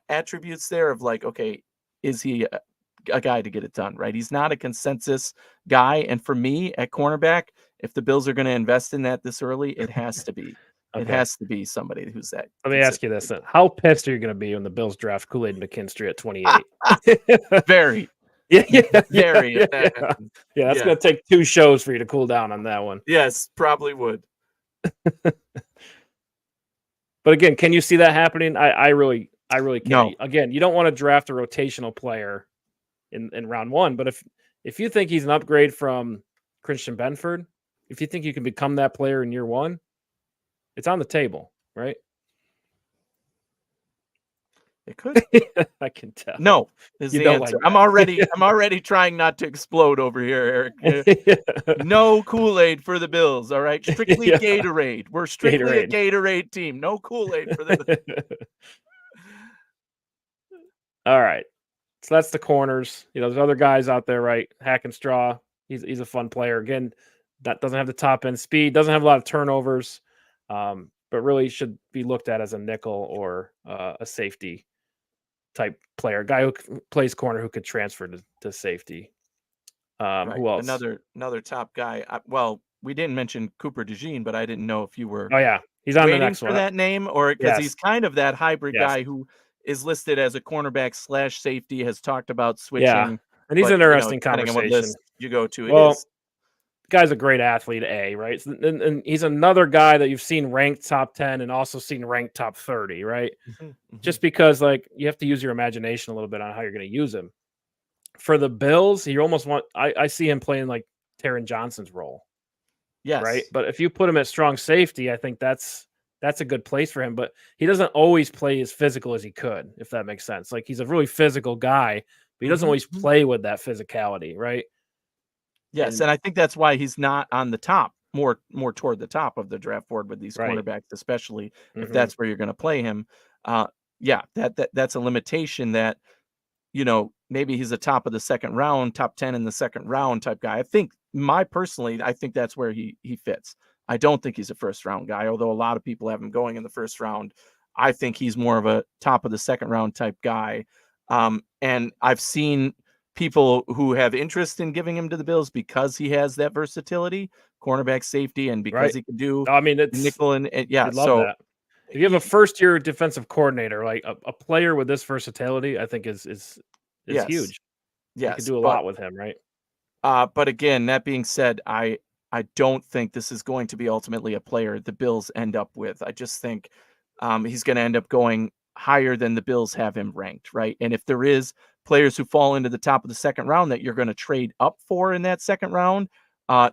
attributes there of like, okay, is he a guy to get it done, right? He's not a consensus guy. And for me at cornerback, if the Bills are going to invest in that this early, it has to be. Okay. It has to be somebody who's that. Let me ask you this then. How pissed are you going to be when the Bills draft Kool-Aid McKinstry at 28? Very. Very. Yeah, that's going to take 2 shows for you to cool down on that one. Yes, probably would. But again, can you see that happening? I really can't. No. Again, you don't want to draft a rotational player in round 1, but if you think he's an upgrade from Christian Benford, if you think you can become that player in year 1, it's on the table, right? It could. I can tell. No, is the answer. Like I'm already trying not to explode over here, Eric. No Kool-Aid for the Bills. All right, strictly Gatorade. We're strictly a Gatorade team. No Kool-Aid for the. All right, so that's the corners. There's other guys out there, right? Hackenstraw. He's a fun player. Again, that doesn't have the top end speed. Doesn't have a lot of turnovers. But really should be looked at as a nickel or a safety type player, guy who plays corner who could transfer to safety. Right. Who else? Another top guy. Well, we didn't mention Cooper DeJean, but I didn't know if you were Oh yeah, he's on the waiting next for one. that name, or because Yes, he's kind of that hybrid yes, guy who is listed as a cornerback / safety, has talked about yeah, switching, and he's but an interesting depending on what conversation. list you go to, it Well, is. guy's a great athlete, right? And he's another guy that you've seen ranked top 10 and also seen ranked top 30, right? Mhm, mhm. Just because like you have to use your imagination a little bit on how you're going to use him. For the Bills, you almost want I see him playing like Taron Johnson's role, right? Yes. But if you put him at strong safety, I think that's a good place for him. But he doesn't always play as physical as he could, if that makes sense. Like he's a really physical guy, but he doesn't Mhm, always mhm. play with that physicality, right? Yes, And and I think that's why he's not on the top, more toward the top of the draft board with these right. cornerbacks, especially if Hmm. that's where you're gonna play him. Yeah, that's a limitation that, maybe he's a top of the second round, top 10 in the second round type guy. I think that's where he fits. I don't think he's a first round guy, although a lot of people have him going in the first round. I think he's more of a top of the second round type guy. And I've seen people who have interest in giving him to the Bills because he has that versatility, cornerback, safety, and because Right. he can do I mean, it's nickel and yeah. you'd love So that. If you have a first year defensive coordinator, like a player with this versatility, I think is yes, huge. You could yes, do a lot with him, right? but again, that being said, I don't think this is going to be ultimately a player the Bills end up with. I just think he's going to end up going higher than the Bills have him ranked, right? And if there is players who fall into the top of the second round that you're going to trade up for in that second round,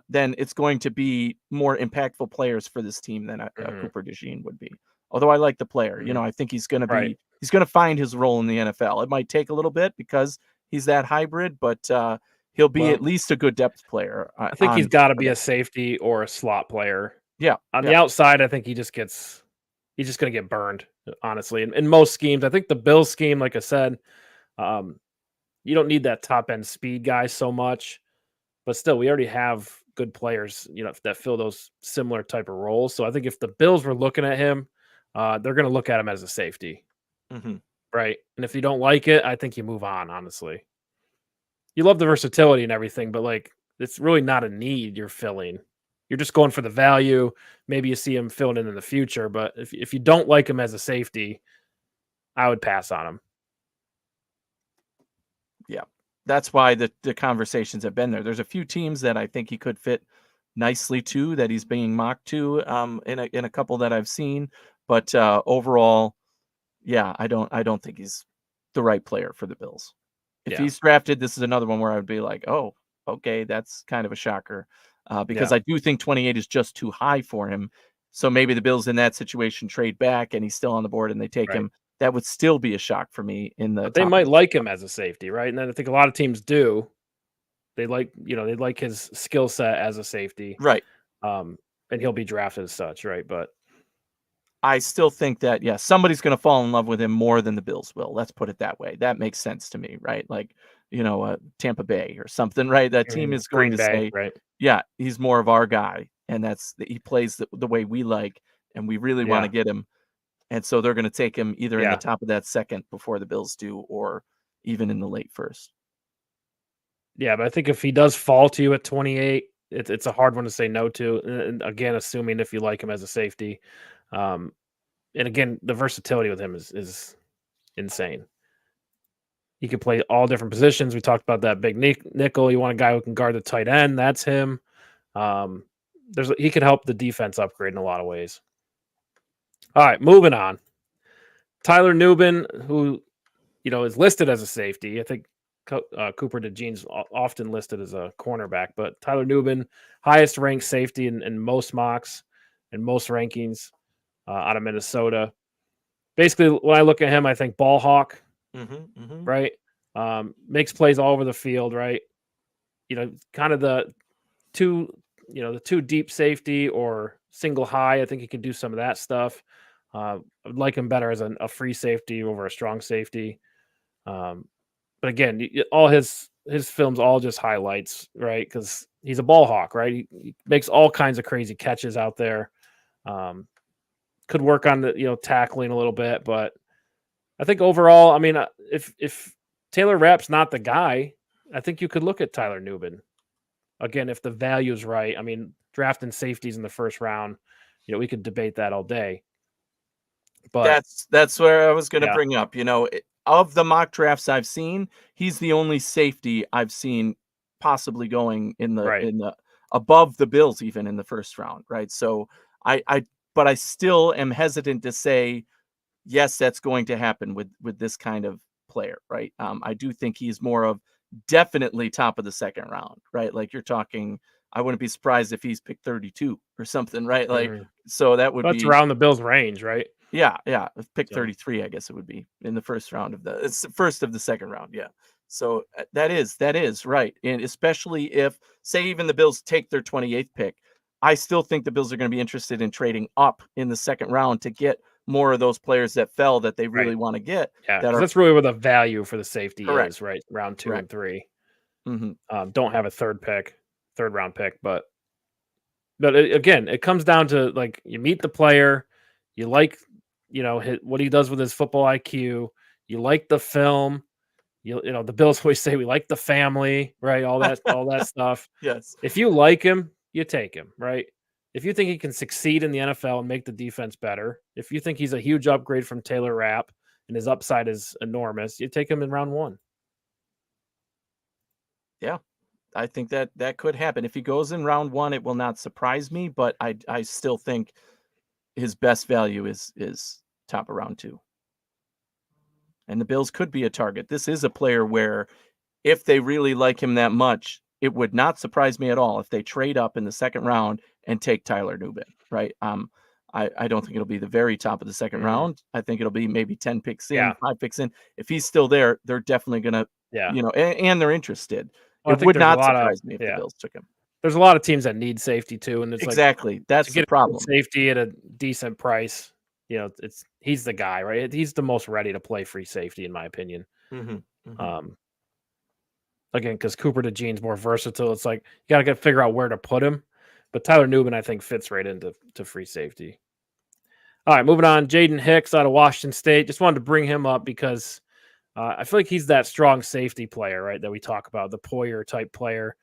then it's going to be more impactful players for this team than a Mhm, Cooper DeJean would be. Although I like the player, mhm. I think Right. he's going to find his role in the NFL. It might take a little bit because he's that hybrid, but he'll be at Well, least a good depth player I think he's on gotta for be a that. safety or a slot player. Yeah, On the yeah, outside, I think he's just gonna get burned, honestly. In most schemes, I think the Bills scheme, like I said, um, you don't need that top end speed guy so much, but still, we already have good players, that fill those similar type of roles. So I think if the Bills were looking at him, they're gonna look at him as a safety, mhm. right? And if you don't like it, I think you move on, honestly. You love the versatility and everything, but like it's really not a need you're filling. You're just going for the value. Maybe you see him filling in the future, but if you don't like him as a safety, I would pass on him. Yeah. That's why the conversations have been there. There's a few teams that I think he could fit nicely to that he's being mocked to in a couple that I've seen, but overall, yeah, I don't think he's the right player for the Bills. If Yeah, he's drafted, this is another one where I would be like, "Oh, okay, that's kind of a shocker," because yeah, I do think 28 is just too high for him. So maybe the Bills in that situation trade back and he's still on the board and they take right. him. That would still be a shock for me in the But they top of might the like him as a safety, right? And then I think a lot of teams do. They like his skill set as a safety, right. um, and he'll be drafted as such, right? But I still think that, yeah, somebody's going to fall in love with him more than the Bills will. Let's put it that way. That makes sense to me, right? Like, Tampa Bay or something, right? That team is going Green to Bay, say, right? yeah, he's more of our guy. And he plays the way we like, and we really want to Yeah, get him. And so they're going to take him either in the yeah, top of that second before the Bills do, or even in the late first. yeah. But I think if he does fall to you at 28, it's a hard one to say no to. And again, assuming if you like him as a safety, um, and again, the versatility with him is insane. He can play all different positions. We talked about that big nickel. You want a guy who can guard the tight end. That's him. Um, he could help the defense upgrade in a lot of ways. All right, moving on. Tyler Nubin, who is listed as a safety. I think Cooper DeJean's often listed as a cornerback, but Tyler Nubin, highest ranked safety in most mocks and most rankings out of Minnesota. Basically, when I look at him, I think ball hawk, Hmm, hmm. right? Makes plays all over the field, right? Kind of the two deep safety or single high. I think he can do some of that stuff. I would like him better as a free safety over a strong safety. Um, but again, all his films all just highlights, right? Because he's a ball hawk, right? He makes all kinds of crazy catches out there. Um, could work on the tackling a little bit, but I think overall, I mean, if Taylor Rapp's not the guy, I think you could look at Tyler Nubin. Again, if the value's right. I mean, drafting safeties in the first round, we could debate that all day. But That's where I was going to yeah, bring up. Of the mock drafts I've seen, he's the only safety I've seen possibly going right. in the above the Bills even in the first round, right? So I but I still am hesitant to say yes, that's going to happen with this kind of player, right? I do think he's more of definitely top of the second round, right? Like you're talking, I wouldn't be surprised if he's picked 32 or something, right? Like, Mhm. so that would That's be, around the Bills' range, right? yeah, pick So 33, I guess it would be in the first round it's the first of the second round, yeah. So that is right, and especially if, say, even the Bills take their 28th pick, I still think the Bills are going to be interested in trading up in the second round to get more of those players that fell that they right, really want to get yeah, that because are that's really where the value for the safety correct, is, right? Round 2 correct. and 3. Hmm. Don't have a third round pick, but again, it comes down to like you meet the player, you like what he does with his football IQ, you like the film, the Bills always say we like the family, right? All that stuff. Yes. If you like him, you take him, right? If you think he can succeed in the NFL and make the defense better, if you think he's a huge upgrade from Taylor Rapp and his upside is enormous, you take him in round 1. Yeah. I think that could happen. If he goes in round 1, it will not surprise me, but I still think his best value is top of round 2. And the Bills could be a target. This is a player where if they really like him that much, it would not surprise me at all if they trade up in the second round and take Tyler Nubin, right? I don't think it'll be the very top of the second Mhm. round. I think it'll be maybe 10 picks in, Yeah, 5 picks in. If he's still there, they're definitely gonna, yeah. and they're interested. Well, I It think would there's a not lot of surprise me if the yeah. Bills took him. There's a lot of teams that need safety too, and it's like Exactly. to That's the get a good problem. safety at a decent price, he's the guy, right? He's the most ready to play free safety in my opinion. Mhm, mhm. Um, Again, because Cooper DeJean's more versatile. It's like you gotta figure out where to put him. But Tyler Nubin, I think, fits right into free safety. All right, moving on. Jaden Hicks out of Washington State. Just wanted to bring him up because I feel like he's that strong safety player, right? That we talk about, the Poyer type player,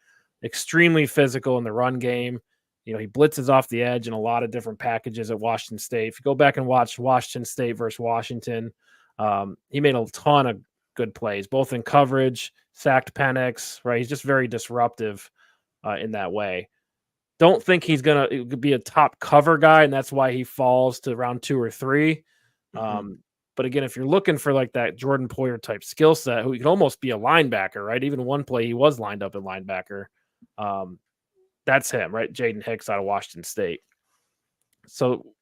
extremely physical in the run game. He blitzes off the edge in a lot of different packages at Washington State. If you go back and watch Washington State versus Washington, he made a ton of good plays, both in coverage, sacked Penix, right? He's just very disruptive in that way. Don't think he's going to be a top cover guy, and that's why he falls to round 2 or 3. Mhm. But again, if you're looking for like that Jordan Poyer type skill set, who can almost be a linebacker, right? Even one play he was lined up at linebacker. Um, that's him, right? Jaden Hicks out of Washington State. So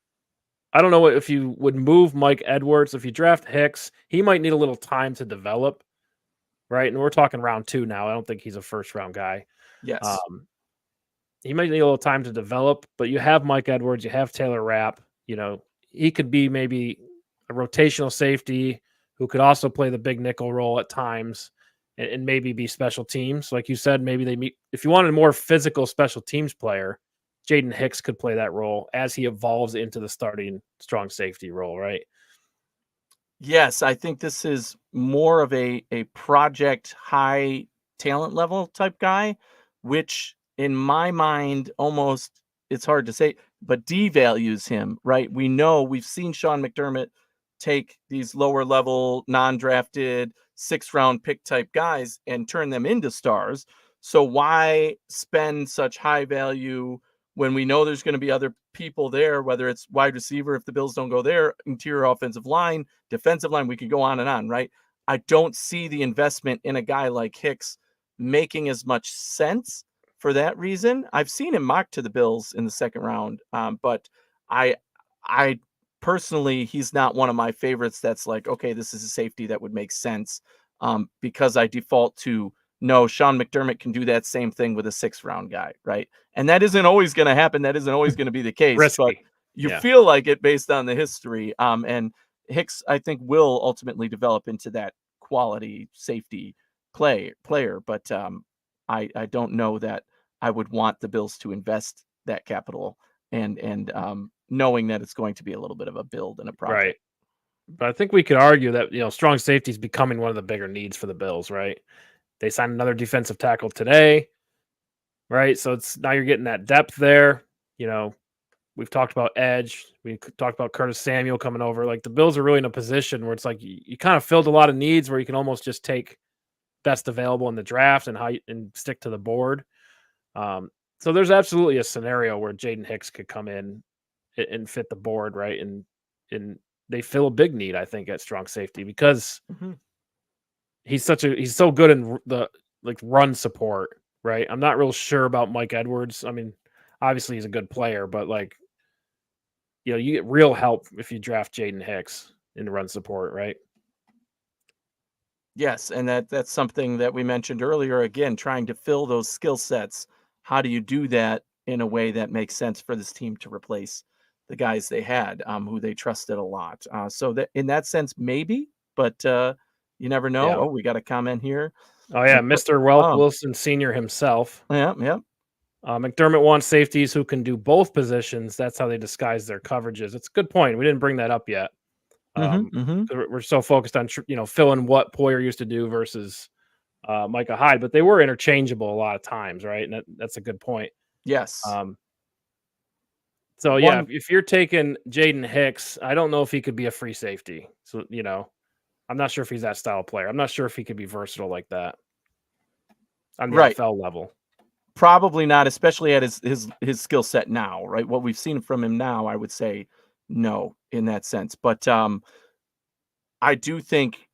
I don't know if you would move Mike Edwards. If you draft Hicks, he might need a little time to develop, right? And we're talking round 2 now. I don't think he's a first round guy. Yes. Um, he might need a little time to develop, but you have Mike Edwards, you have Taylor Rapp. He could be maybe a rotational safety who could also play the big nickel role at times and maybe be special teams. Like you said, maybe they meet. If you wanted a more physical special teams player, Jaden Hicks could play that role as he evolves into the starting strong safety role, right? Yes, I think this is more of a project high talent level type guy, which in my mind almost it's hard to say, but devalues him, right? We know we've seen Sean McDermott take these lower level, non-drafted, 6th round pick type guys and turn them into stars. So why spend such high value when we know there's going to be other people there, whether it's wide receiver if the Bills don't go there, interior offensive line, defensive line, we could go on and on, right? I don't see the investment in a guy like Hicks making as much sense for that reason. I've seen him mocked to the Bills in the second round, but I, I personally, he's not one of my favorites. That's like, okay, this is a safety that would make sense, because I default to no. Sean McDermott can do that same thing with a 6th round guy, right? And that isn't always going to happen. That isn't always going to be the case, but Risky. you Yeah. feel like it based on the history. And Hicks, I think, will ultimately develop into that quality safety player. But I don't know that I would want the Bills to invest that capital and knowing that it's going to be a little bit of a build and a Right. project. But I think we could argue that, strong safety is becoming one of the bigger needs for the Bills, right? They signed another defensive tackle today, right? So now you're getting that depth there. We've talked about edge. We talked about Curtis Samuel coming over. Like, the Bills are really in a position where it's like you kind of filled a lot of needs where you can almost just take best available in the draft and stick to the board. So there's absolutely a scenario where Jaden Hicks could come in and fit the board, right? And they fill a big need, I think, at strong safety because he's so good in the run support, right? I'm not real sure about Mike Edwards. I mean, obviously he's a good player, but you get real help if you draft Jaden Hicks in run support, right? Yes, and that's something that we mentioned earlier. Again, trying to fill those skill sets. How do you do that in a way that makes sense for this team to replace the guys they had, who they trusted a lot? So that in that sense, maybe, but you never know. Yeah. Oh, we got a comment here. Oh yeah, Mr. Wilson Sr. himself. Yeah. McDermott wants safeties who can do both positions. That's how they disguise their coverages. It's a good point. We didn't bring that up yet. We're so focused on filling what Poyer used to do versus Micah Hyde, but they were interchangeable a lot of times, right? And that's a good point. Yes. So yeah, if you're taking Jaden Hicks, I don't know if he could be a free safety. So I'm not sure if he's that style of player. I'm not sure if he could be versatile like that on the NFL level. Probably not, especially at his skill set now, right? What we've seen from him now, I would say no in that sense. But I do think,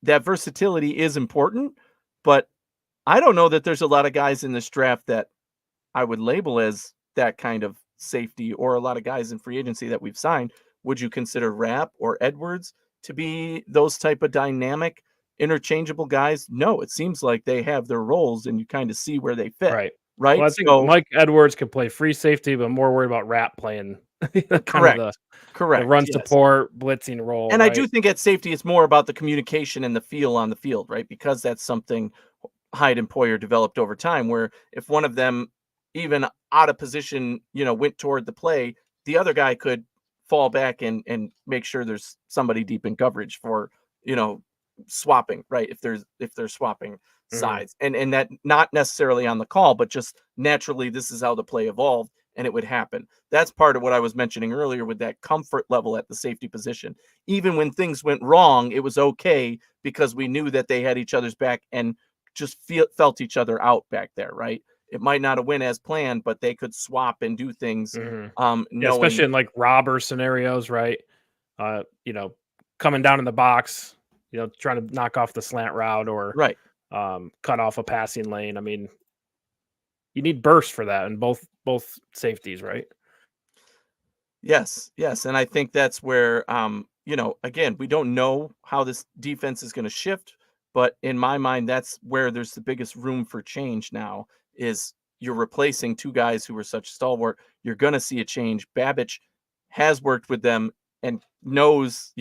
that versatility is important, but I don't know that there's a lot of guys in this draft that I would label as that kind of safety, or a lot of guys in free agency that we've signed. Would you consider Rapp or Edwards to be those type of dynamic, interchangeable guys? No, it seems like they have their roles and you kind of see where they fit. Right. Right. Well, I think Mike Edwards could play free safety, but I'm more worried about Rapp playing correct. The run support, blitzing role. And right? I do think at safety, it's more about the communication and the feel on the field, right? Because that's something Hyde and Poyer developed over time, where if one of them, even out of position, went toward the play, the other guy could fall back and make sure there's somebody deep in coverage for, swapping, right? If they're swapping sides, and that not necessarily on the call, but just naturally, this is how the play evolved and it would happen. That's part of what I was mentioning earlier with that comfort level at the safety position. Even when things went wrong, it was okay because we knew that they had each other's back and just felt each other out back there, right? It might not have went as planned, but they could swap and do things. Especially in robber scenarios, right? Coming down in the box, trying to knock off the slant route or cut off a passing lane. I mean, you need burst for that in both safeties, right? Yes. And I think that's where, again, we don't know how this defense is going to shift, but in my mind, that's where there's the biggest room for change now. Is you're replacing two guys who were such stalwart. You're going to see a change. Babich has worked with them and knows,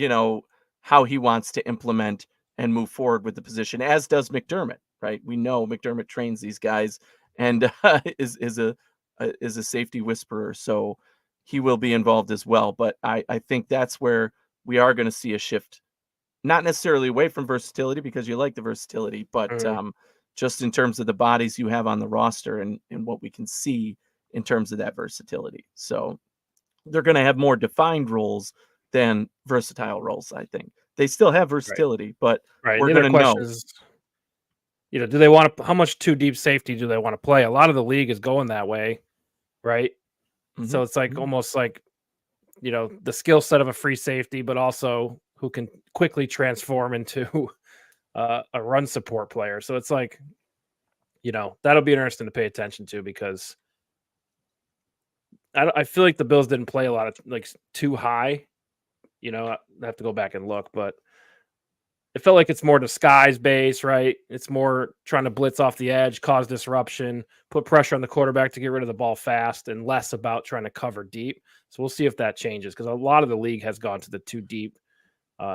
how he wants to implement and move forward with the position, as does McDermott, right? We know McDermott trains these guys and is a safety whisperer. So he will be involved as well. But I think that's where we are going to see a shift, not necessarily away from versatility because you like the versatility, but just in terms of the bodies you have on the roster and what we can see in terms of that versatility. So they're going to have more defined roles than versatile roles. I think they still have versatility, but we're going to know. Do they want to? How much too deep safety do they want to play? A lot of the league is going that way, right? So it's almost like the skill set of a free safety, but also who can quickly transform into a run support player. So it's that'll be interesting to pay attention to because I feel like the Bills didn't play a lot of too high. I have to go back and look, but it felt like it's more disguise based, right? It's more trying to blitz off the edge, cause disruption, put pressure on the quarterback to get rid of the ball fast, and less about trying to cover deep. So we'll see if that changes because a lot of the league has gone to the too deep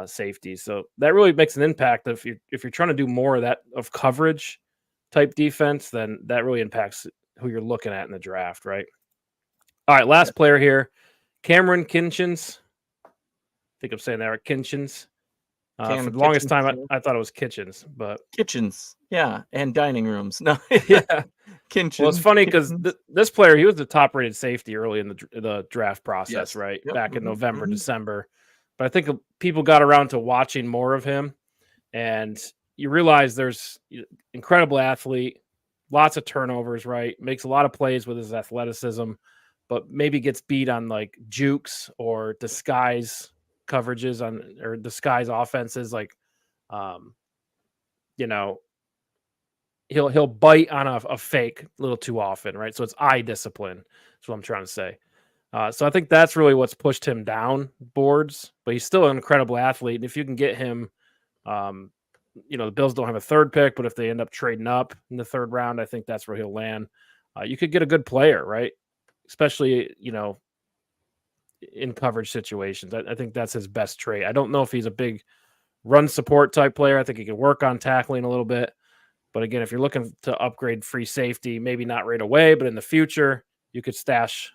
safeties. So that really makes an impact. If you're trying to do more of that of coverage type defense, then that really impacts who you're looking at in the draft, right? All right, last player here, Cameron Kinchins. think I'm saying that right. Kitchens. For Cam the longest Kitchens, time, yeah. I thought it was Kitchens, but Kitchens, yeah, and dining rooms. No, yeah. Well, it's funny because Kitchens. this player, he was the top-rated safety early in the draft process, Yes. right? Yep. Back in Mhm, November, mhm. December. But I think people got around to watching more of him, and you realize there's incredible athlete, lots of turnovers, right? Makes a lot of plays with his athleticism, but maybe gets beat on like jukes or disguise coverages or disguise offenses, like um, you know, he'll bite on a fake a little too often, right? So it's eye discipline. That's what I'm trying to say. So I think that's really what's pushed him down boards, but he's still an incredible athlete. And if you can get him, um, the Bills don't have a third pick, but if they end up trading up in the third round, I think that's where he'll land. You could get a good player, right? Especially, in coverage situations. I think that's his best trait. I don't know if he's a big run support type player. I think he can work on tackling a little bit. But again, if you're looking to upgrade free safety, maybe not right away, but in the future, you could stash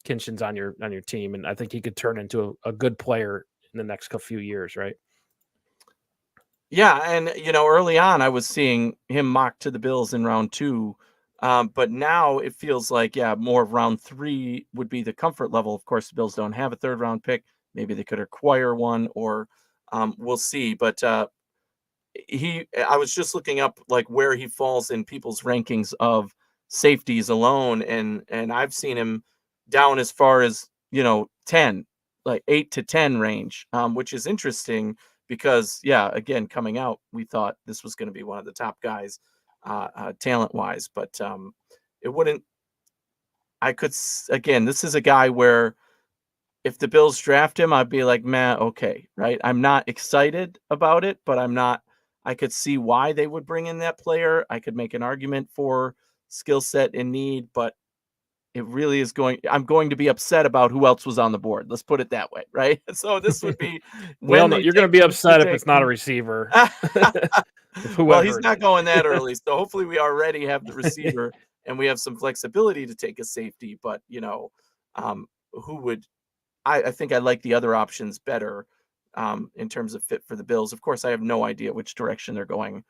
Kitchens on your team, and I think he could turn into a good player in the next few years, right? Yeah, and early on, I was seeing him mocked to the Bills in round 2, but now it feels like, yeah, more of round 3 would be the comfort level. Of course, the Bills don't have a third round pick. Maybe they could acquire one, or we'll see. But I was just looking up like where he falls in people's rankings of safeties alone, and I've seen him down as far as 10, like 8 to 10 range, which is interesting because, yeah, again, coming out, we thought this was going to be one of the top guys, talent wise, but it wouldn't. Again, this is a guy where if the Bills draft him, I'd be like, "Man, okay, right?" I'm not excited about it, but I'm not. I could see why they would bring in that player. I could make an argument for skill set and need, but it really is I'm going to be upset about who else was on the board. Let's put it that way, right? So this would be We all when know they you're going take to be him, if they upset if take it's not a him. receiver, if Well, he's whoever it not going that is. early, so hopefully we already have the receiver and we have some flexibility to take a safety. But who would I think I like the other options better, in terms of fit for the Bills. Of course, I have no idea which direction they're going,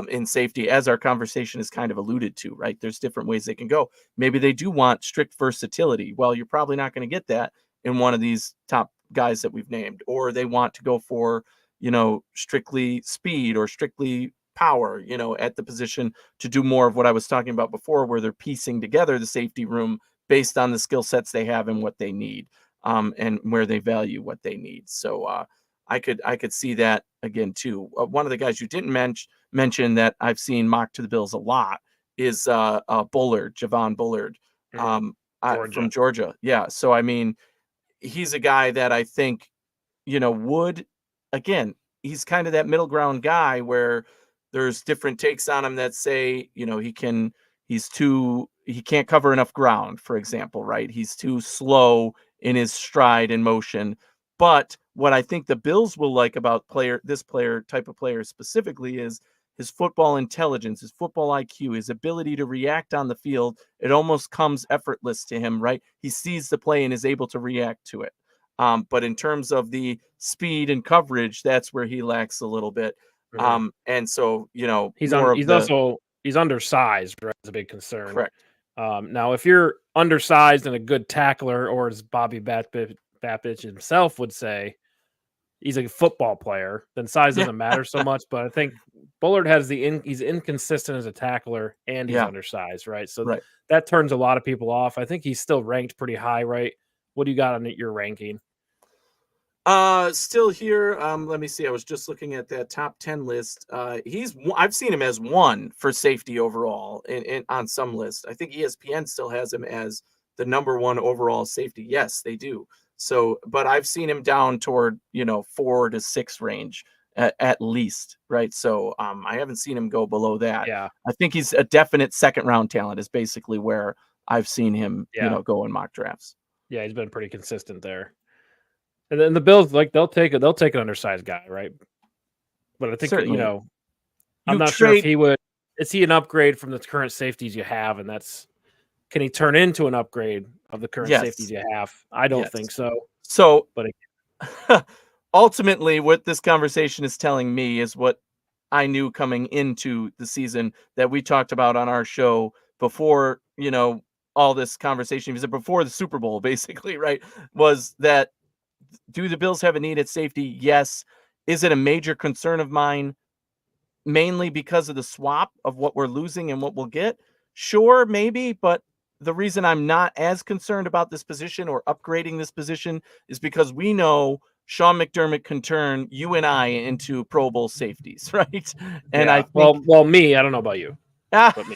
in safety, as our conversation is kind of alluded to, right? There's different ways they can go. Maybe they do want strict versatility. Well, you're probably not going to get that in one of these top guys that we've named, or they want to go for, strictly speed or strictly power, at the position to do more of what I was talking about before, where they're piecing together the safety room based on the skill sets they have and what they need, and where they value what they need. So I could see that again too. One of the guys you didn't mention that I've seen mocked to the Bills a lot is Bullard, Javon Bullard, Mhm. from Georgia. Georgia. Yeah, so I mean, he's a guy that I think would, again, he's kind of that middle ground guy where there's different takes on him that say, he can't cover enough ground, for example, right? He's too slow in his stride and motion. But what I think the Bills will like about this type of player specifically is his football intelligence, his football IQ, his ability to react on the field. It almost comes effortless to him, right? He sees the play and is able to react to it. But in terms of the speed and coverage, that's where he lacks a little bit. Mhm. And so, He's more on. of He's undersized, right? Is a big concern. correct. Now, if you're undersized and a good tackler, or as Bobby Babich himself would say, he's a football player, then size Yeah. doesn't matter so much. But I think Bullard has he's inconsistent as a tackler and he's Yeah. undersized, right? So Right. that turns a lot of people off. I think he's still ranked pretty high, right? What do you got on your ranking? Still here. Let me see. I was just looking at that top 10 list. I've seen him as 1 for safety overall in on some list. I think ESPN still has him as the number 1 overall safety. Yes, they do. So, but I've seen him down toward, 4 to 6 range at least, right? So, I haven't seen him go below that. Yeah, I think he's a definite second round talent is basically where I've seen him, yeah, go in mock drafts. yeah. He's been pretty consistent there. And then the Bills, like they'll take an undersized guy, right? But I think Certainly. I'm You not sure if trade he would. Is he an upgrade from the current safeties you have? And can he turn into an upgrade of the current safeties Yes. you have? I don't think Yes. so. So But ultimately, what this conversation is telling me is what I knew coming into the season that we talked about on our show before, all this conversation, before the Super Bowl, basically, right? Was that, do the Bills have a need at safety? Yes. Is it a major concern of mine, mainly because of the swap of what we're losing and what we'll get? Sure, maybe, but the reason I'm not as concerned about this position or upgrading this position is because we know Sean McDermott can turn you and I into Pro Bowl safeties, right? And I Yeah. think, Well, me. I don't know about you, but me.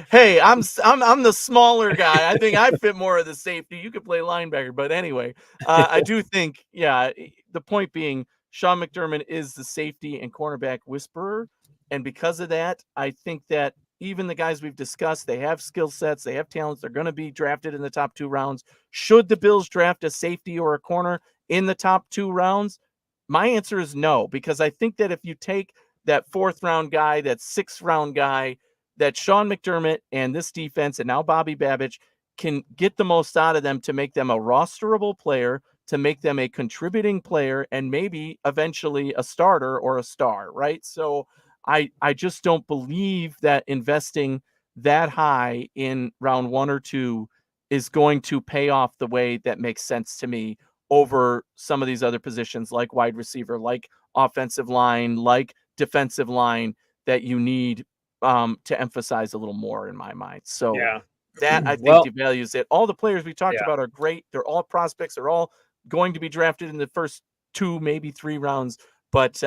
hey, I'm the smaller guy. I think I fit more of the safety. You could play linebacker, but anyway, I do think, the point being, Sean McDermott is the safety and cornerback whisperer, and because of that, I think that even the guys we've discussed, they have skill sets, they have talents, they're going to be drafted in the top 2 rounds. Should the Bills draft a safety or a corner in the top 2 rounds? My answer is no, because I think that if you take that 4th-round guy, that 6th-round guy, that Sean McDermott and this defense and now Bobby Babich can get the most out of them to make them a rosterable player, to make them a contributing player, and maybe eventually a starter or a star, right? So I just don't believe that investing that high in round 1 or 2 is going to pay off the way that makes sense to me over some of these other positions like wide receiver, like offensive line, like defensive line, that you need to emphasize a little more in my mind. So Yeah. that, I think, Well, devalues it. All the players we talked yeah. about are great. They're all prospects. They're all going to be drafted in the first 2, maybe 3 rounds. But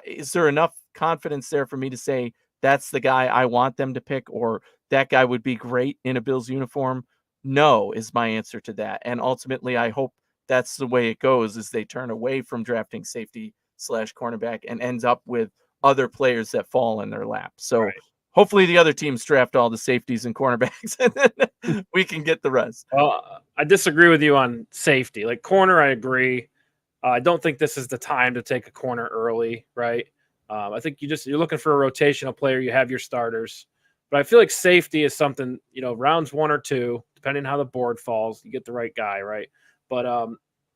is there enough confidence there for me to say that's the guy I want them to pick, or that guy would be great in a Bills uniform? No, is my answer to that. And ultimately, I hope that's the way it goes, is they turn away from drafting safety slash cornerback and ends up with other players that fall in their lap. So Right. hopefully the other teams draft all the safeties and cornerbacks, and then we can get the rest. Well, I disagree with you on safety. Like corner, I agree. I don't think this is the time to take a corner early, right? I think you're looking for a rotational player. You have your starters, but I feel like safety is something, rounds 1 or 2, depending on how the board falls, you get the right guy, right? But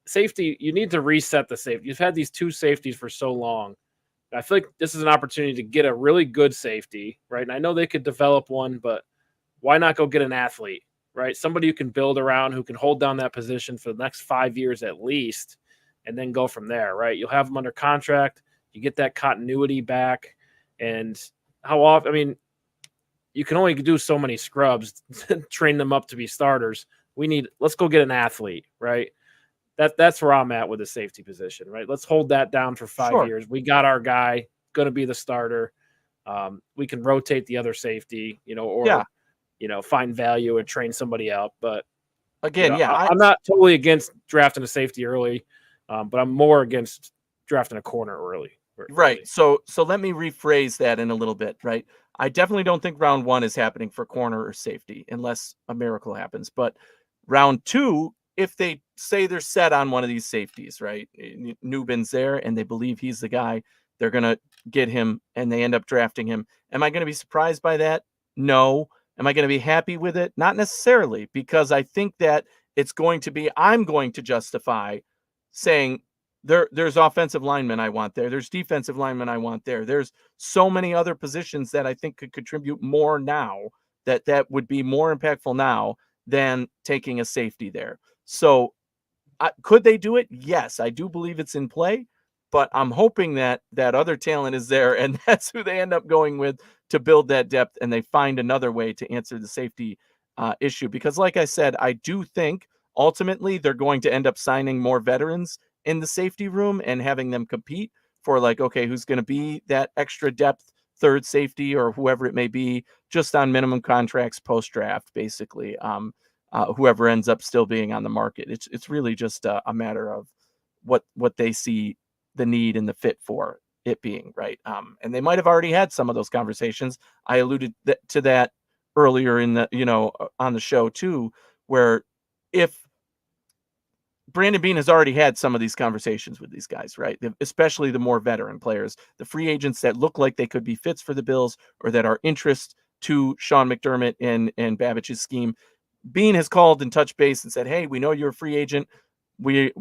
safety, you need to reset the safety. You've had these 2 safeties for so long. I feel like this is an opportunity to get a really good safety, right? And I know they could develop one, but why not go get an athlete, right? Somebody who can build around, who can hold down that position for the next 5 years at least, and then go from there, right? You'll have them under contract. You get that continuity back. And how often, I mean, you can only do so many scrubs, train them up to be starters. Let's go get an athlete, right? That's where I'm at with the safety position, right? Let's hold that down for 5 Sure. years. We got our guy, going to be the starter. We can rotate the other safety, or find value and train somebody up. But Again, I'm not totally against drafting a safety early, but I'm more against drafting a corner early. right. So let me rephrase that in a little bit, right? I definitely don't think round 1 is happening for corner or safety unless a miracle happens. But round 2, if they say they're set on one of these safeties, right? Newbin's there and they believe he's the guy, they're going to get him and they end up drafting him. Am I going to be surprised by that? No. Am I going to be happy with it? Not necessarily, because I think that I'm going to justify saying there's offensive linemen I want there. There's defensive linemen I want there. There's so many other positions that I think could contribute more now, that would be more impactful now than taking a safety there. So could they do it? Yes, I do believe it's in play, but I'm hoping that other talent is there, and that's who they end up going with to build that depth, and they find another way to answer the safety issue. Because like I said, I do think ultimately they're going to end up signing more veterans in the safety room and having them compete for, like, okay, who's going to be that extra depth third safety or whoever it may be, just on minimum contracts post draft, basically. Whoever ends up still being on the market. It's really just a matter of what they see the need and the fit for it being, right? And they might have already had some of those conversations. I alluded to that earlier in the on the show too, where if Brandon Beane has already had some of these conversations with these guys, right? Especially the more veteran players, the free agents that look like they could be fits for the Bills or that are interest to Sean McDermott and Babich's scheme. Beane has called and touched base and said, hey, we know you're a free agent. we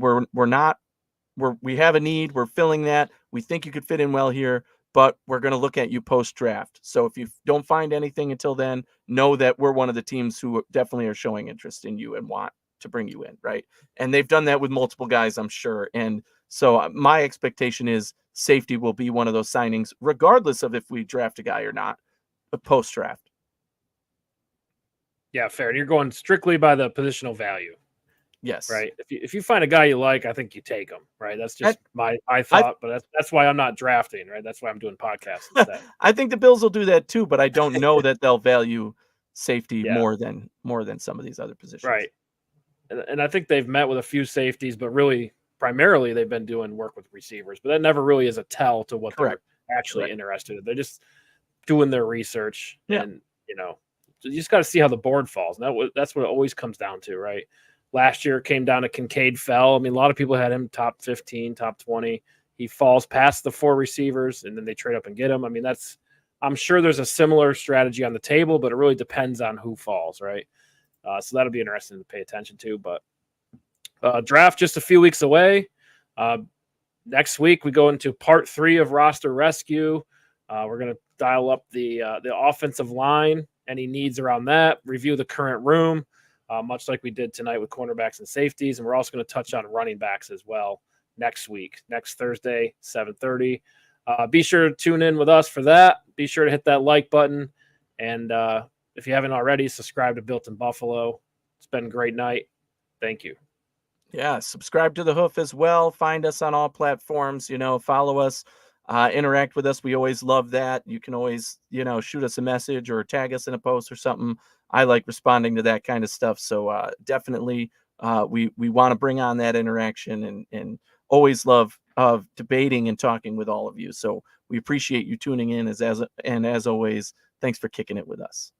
have a need, we're filling that. We think you could fit in well here, but we're going to look at you post draft. So if you don't find anything until then, know that we're one of the teams who definitely are showing interest in you and want to bring you in, right? And they've done that with multiple guys, I'm sure. And so my expectation is safety will be one of those signings, regardless of if we draft a guy or not, post draft. Yeah, fair. And you're going strictly by the positional value. Yes. Right. If you find a guy you like, I think you take him. Right. That's just my thought, but that's why I'm not drafting. Right. That's why I'm doing podcasts instead. I think the Bills will do that too, but I don't know that they'll value safety more than some of these other positions. Right. And I think they've met with a few safeties, but really primarily they've been doing work with receivers. But that never really is a tell to what they're actually interested in. They're just doing their research, and so you just got to see how the board falls. And that's what it always comes down to, right? Last year it came down to Kincaid fell. I mean, a lot of people had him top 15, top 20. He falls past the 4 receivers, and then they trade up and get him. I mean, I'm sure there's a similar strategy on the table, but it really depends on who falls, right? So that'll be interesting to pay attention to. But draft just a few weeks away. Next week we go into part 3 of roster rescue. We're going to dial up the offensive line, any needs around that, review the current room, much like we did tonight with cornerbacks and safeties. And we're also going to touch on running backs as well next week, next Thursday, 7:30. Be sure to tune in with us for that. Be sure to hit that like button. And if you haven't already, subscribe to Built in Buffalo. It's been a great night. Thank you. Yeah, subscribe to the Hoof as well. Find us on all platforms. Follow us, interact with us. We always love that. You can always, shoot us a message or tag us in a post or something. I like responding to that kind of stuff. So definitely, we want to bring on that interaction and always love debating and talking with all of you. So we appreciate you tuning in as always. Thanks for kicking it with us.